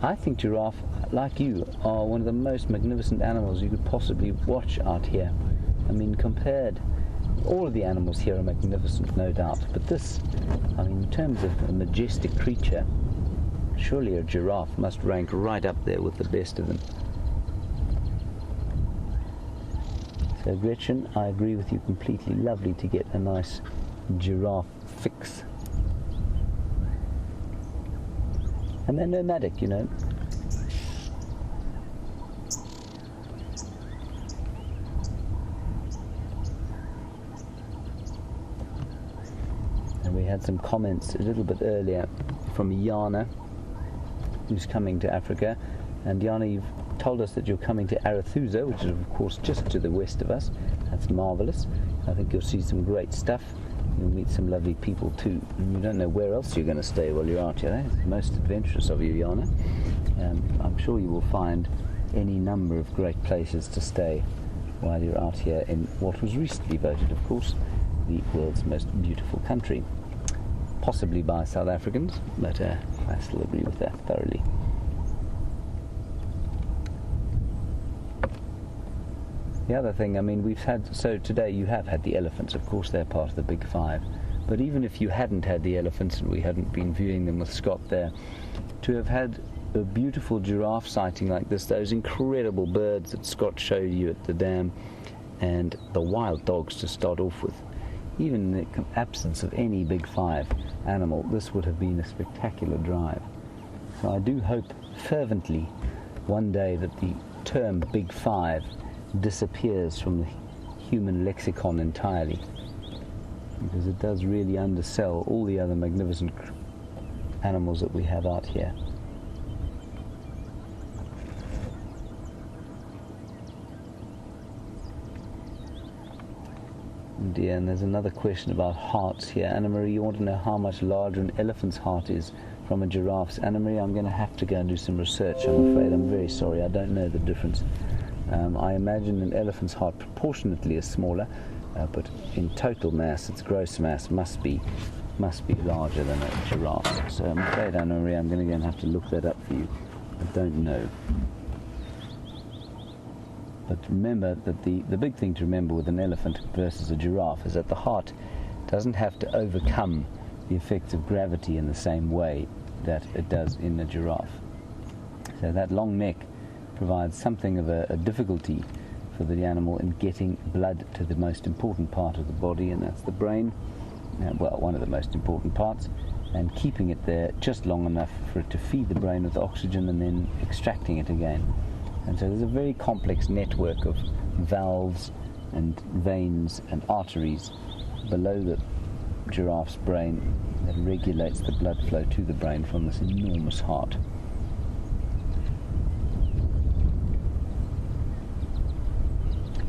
I think giraffe, like you, are one of the most magnificent animals you could possibly watch out here. I mean, compared, all of the animals here are magnificent, no doubt. But this, I mean, in terms of a majestic creature, surely a giraffe must rank right up there with the best of them. So, Gretchen, I agree with you completely. Lovely to get a nice giraffe fix. And they're nomadic, you know. We had some comments a little bit earlier from Yana, who's coming to Africa. And Yana, you've told us that you're coming to Arathusa, which is of course just to the west of us. That's marvellous. I think you'll see some great stuff. You'll meet some lovely people too. And you don't know where else you're going to stay while you're out here. It's most adventurous of you, Yana. I'm sure you will find any number of great places to stay while you're out here in what was recently voted, of course, the world's most beautiful country. Possibly by South Africans, but I still agree with that thoroughly. The other thing, I mean, we've had, so today you have had the elephants, of course they're part of the big five, But even if you hadn't had the elephants and we hadn't been viewing them with Scott there, to have had a beautiful giraffe sighting like this, those incredible birds that Scott showed you at the dam, and the wild dogs to start off with, even in the absence of any big five animal, this would have been a spectacular drive. So I do hope fervently one day that the term Big Five disappears from the human lexicon entirely, because it does really undersell all the other magnificent animals that we have out here. Dear, and there's another question about hearts here. Anna-Marie, you want to know how much larger an elephant's heart is from a giraffe's. Anna-Marie, I'm going to have to go and do some research, I'm afraid. I'm very sorry, I don't know the difference. I imagine an elephant's heart proportionately is smaller, but in total mass, its gross mass must be larger than a giraffe's. So I'm afraid, Anna-Marie, I'm going to go and have to look that up for you. I don't know. But remember that the big thing to remember with an elephant versus a giraffe is that the heart doesn't have to overcome the effects of gravity in the same way that it does in a giraffe. So that long neck provides something of a difficulty for the animal in getting blood to the most important part of the body, and that's the brain. Well, one of the most important parts, and keeping it there just long enough for it to feed the brain with oxygen and then extracting it again. And so there's a very complex network of valves and veins and arteries below the giraffe's brain that regulates the blood flow to the brain from this enormous heart.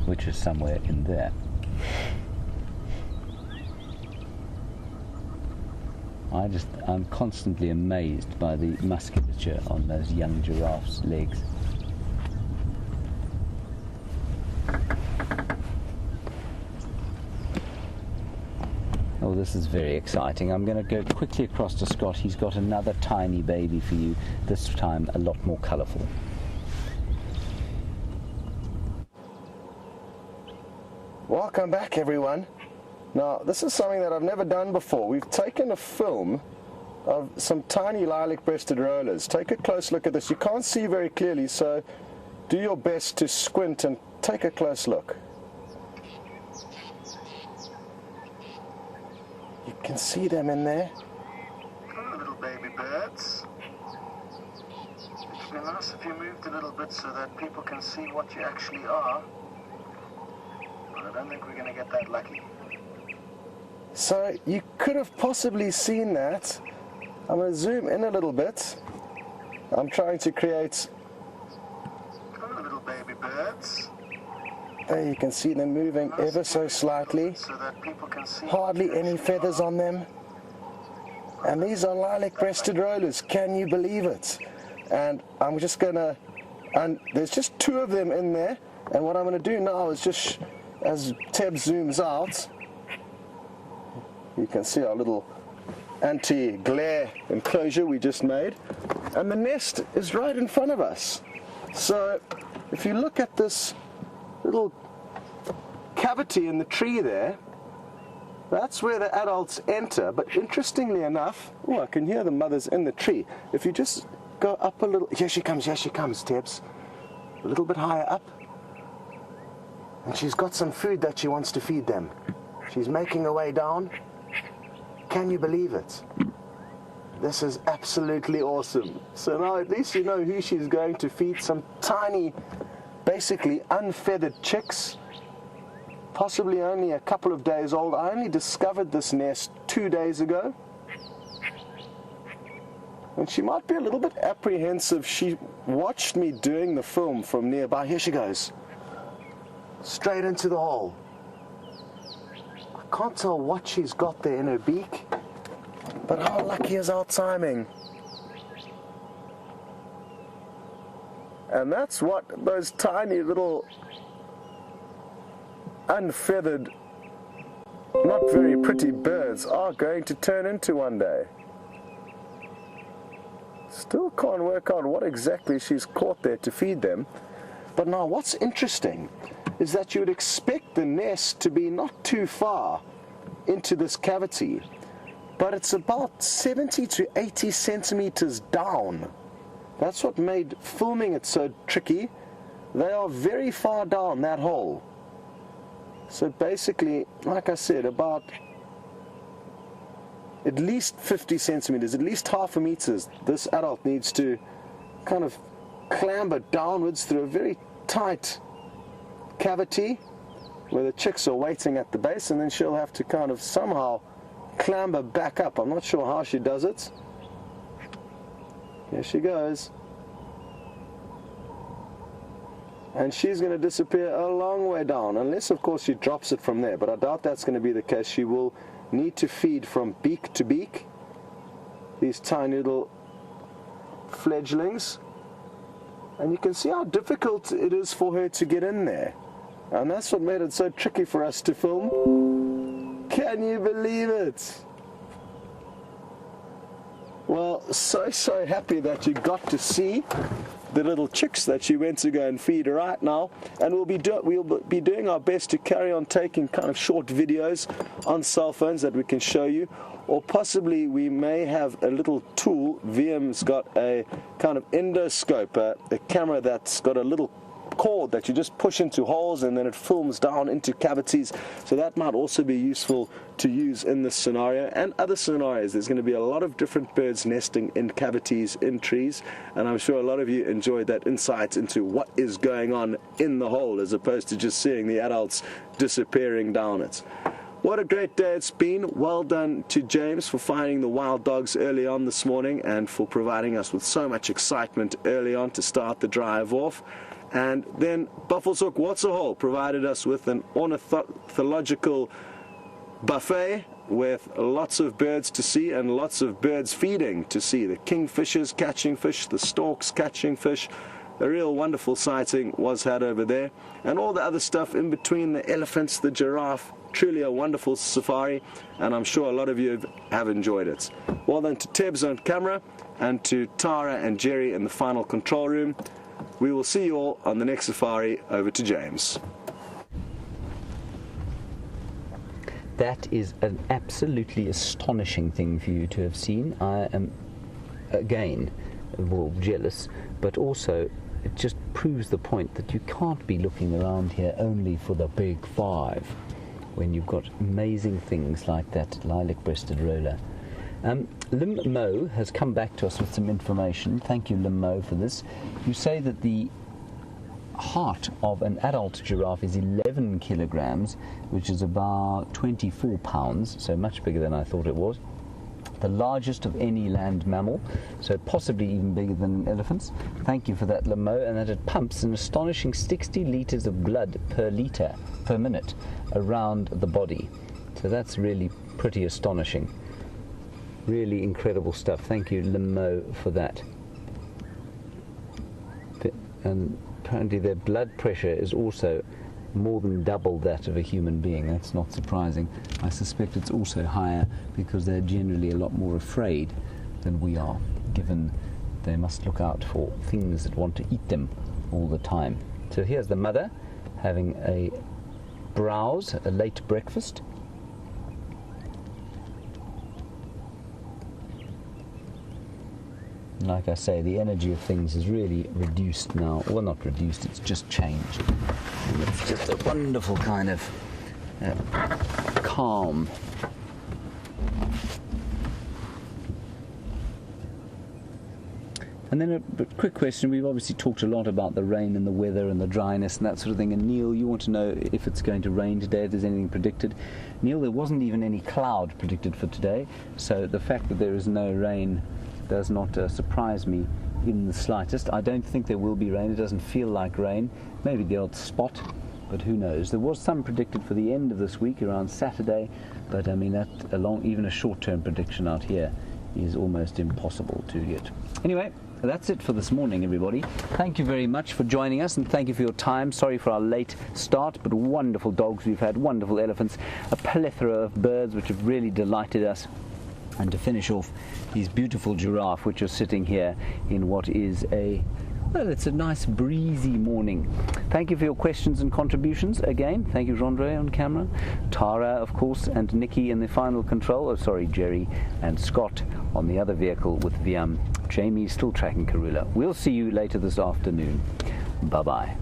Which is somewhere in there. I'm constantly amazed by the musculature on those young giraffes' legs. Oh, this is very exciting. I'm going to go quickly across to Scott. He's got another tiny baby for you, this time a lot more colourful. Welcome back, everyone. Now, this is something that I've never done before. We've taken a film of some tiny lilac-breasted rollers. Take a close look at this. You can't see very clearly, so do your best to squint and take a close look. You can see them in there. Oh, little baby birds. It'd be nice if you moved a little bit so that people can see what you actually are. But I don't think we're going to get that lucky. So you could have possibly seen that. I'm going to zoom in a little bit. I'm trying to create... Oh, little baby birds. There you can see them moving ever so slightly. So that people can see Hardly any feathers on them. And these are lilac-breasted rollers. Can you believe it? And I'm just going to... And there's just two of them in there. And what I'm going to do now is just... As Teb zooms out, you can see our little anti-glare enclosure we just made. And the nest is right in front of us. So if you look at this little cavity in the tree there, that's where the adults enter. But interestingly enough, oh, I can hear the mothers in the tree. If you just go up a little, here she comes, Tebs. A little bit higher up. And she's got some food that she wants to feed them. She's making her way down. Can you believe it? This is absolutely awesome. So now at least you know who she's going to feed. Some tiny, basically unfeathered chicks. Possibly only a couple of days old. I only discovered this nest 2 days ago. And she might be a little bit apprehensive. She watched me doing the film from nearby. Here she goes. Straight into the hole. I can't tell what she's got there in her beak, but how lucky is our timing? And that's what those tiny little unfeathered, not very pretty birds are going to turn into one day. Still can't work out what exactly she's caught there to feed them. But now what's interesting is that you would expect the nest to be not too far into this cavity, but it's about 70 to 80 centimeters down. That's what made filming it so tricky. They are very far down that hole. So basically, like I said, about at least 50 centimeters, at least half a meter, this adult needs to kind of clamber downwards through a very tight cavity where the chicks are waiting at the base, and then she'll have to kind of somehow clamber back up. I'm not sure how she does it. Here she goes. And she's going to disappear a long way down, unless of course she drops it from there, but I doubt that's going to be the case. She will need to feed from beak to beak, these tiny little fledglings, and you can see how difficult it is for her to get in there, and that's what made it so tricky for us to film. Can you believe it? Well, so happy that you got to see the little chicks that she went to go and feed right now, and we'll be doing our best to carry on taking kind of short videos on cell phones that we can show you, or possibly we may have a little tool. VM's got a kind of endoscope, a camera that's got a little cord that you just push into holes and then it films down into cavities, so that might also be useful to use in this scenario and other scenarios. There's going to be a lot of different birds nesting in cavities in trees, and I'm sure a lot of you enjoyed that insight into what is going on in the hole as opposed to just seeing the adults disappearing down it. What a great day it's been. Well done to James for finding the wild dogs early on this morning and for providing us with so much excitement early on to start the drive off. And then Buffelshoek Waterhole provided us with an ornithological buffet with lots of birds to see and lots of birds feeding to see. The kingfishers catching fish, the storks catching fish. A real wonderful sighting was had over there. And all the other stuff in between, the elephants, the giraffe. Truly a wonderful safari, and I'm sure a lot of you have enjoyed it. Well done to Tebs on camera and to Tara and Jerry in the final control room. We will see you all on the next safari. Over to James. That is an absolutely astonishing thing for you to have seen. I am, again, well, jealous, but also it just proves the point that you can't be looking around here only for the big five when you've got amazing things like that lilac-breasted roller. Lim Mo has come back to us with some information. Thank you, Lim Mo, for this. You say that the heart of an adult giraffe is 11 kilograms, which is about 24 pounds, so much bigger than I thought it was. The largest of any land mammal, so possibly even bigger than elephants. Thank you for that, Lim Mo. And that it pumps an astonishing 60 litres of blood per minute around the body. So that's really pretty astonishing. Really incredible stuff. Thank you, Lim Mo, for that. And apparently their blood pressure is also more than double that of a human being. That's not surprising. I suspect it's also higher because they're generally a lot more afraid than we are, given they must look out for things that want to eat them all the time. So here's the mother having a browse, a late breakfast. Like I say, the energy of things is really reduced now. Well, not reduced, it's just changed. And it's just a wonderful kind of calm. And then a quick question. We've obviously talked a lot about the rain and the weather and the dryness and that sort of thing. And Neil, you want to know if it's going to rain today, if there's anything predicted. Neil, there wasn't even any cloud predicted for today. So the fact that there is no rain does not surprise me in the slightest. I don't think there will be rain. It doesn't feel like rain. Maybe the odd spot, but who knows. There was some predicted for the end of this week, around Saturday, but I mean, even a short-term prediction out here is almost impossible to get. Anyway, that's it for this morning, everybody. Thank you very much for joining us, and thank you for your time. Sorry for our late start, but wonderful dogs we've had, wonderful elephants, a plethora of birds which have really delighted us. And to finish off, these beautiful giraffe which are sitting here in what is a Well, it's a nice breezy morning. Thank you for your questions and contributions again. Thank you, Jean-Dre on camera, Tara, of course, and Nikki in the final control. Oh, sorry, Jerry and Scott on the other vehicle with Viam. Jamie's still tracking Karula. We'll see you later this afternoon. Bye-bye.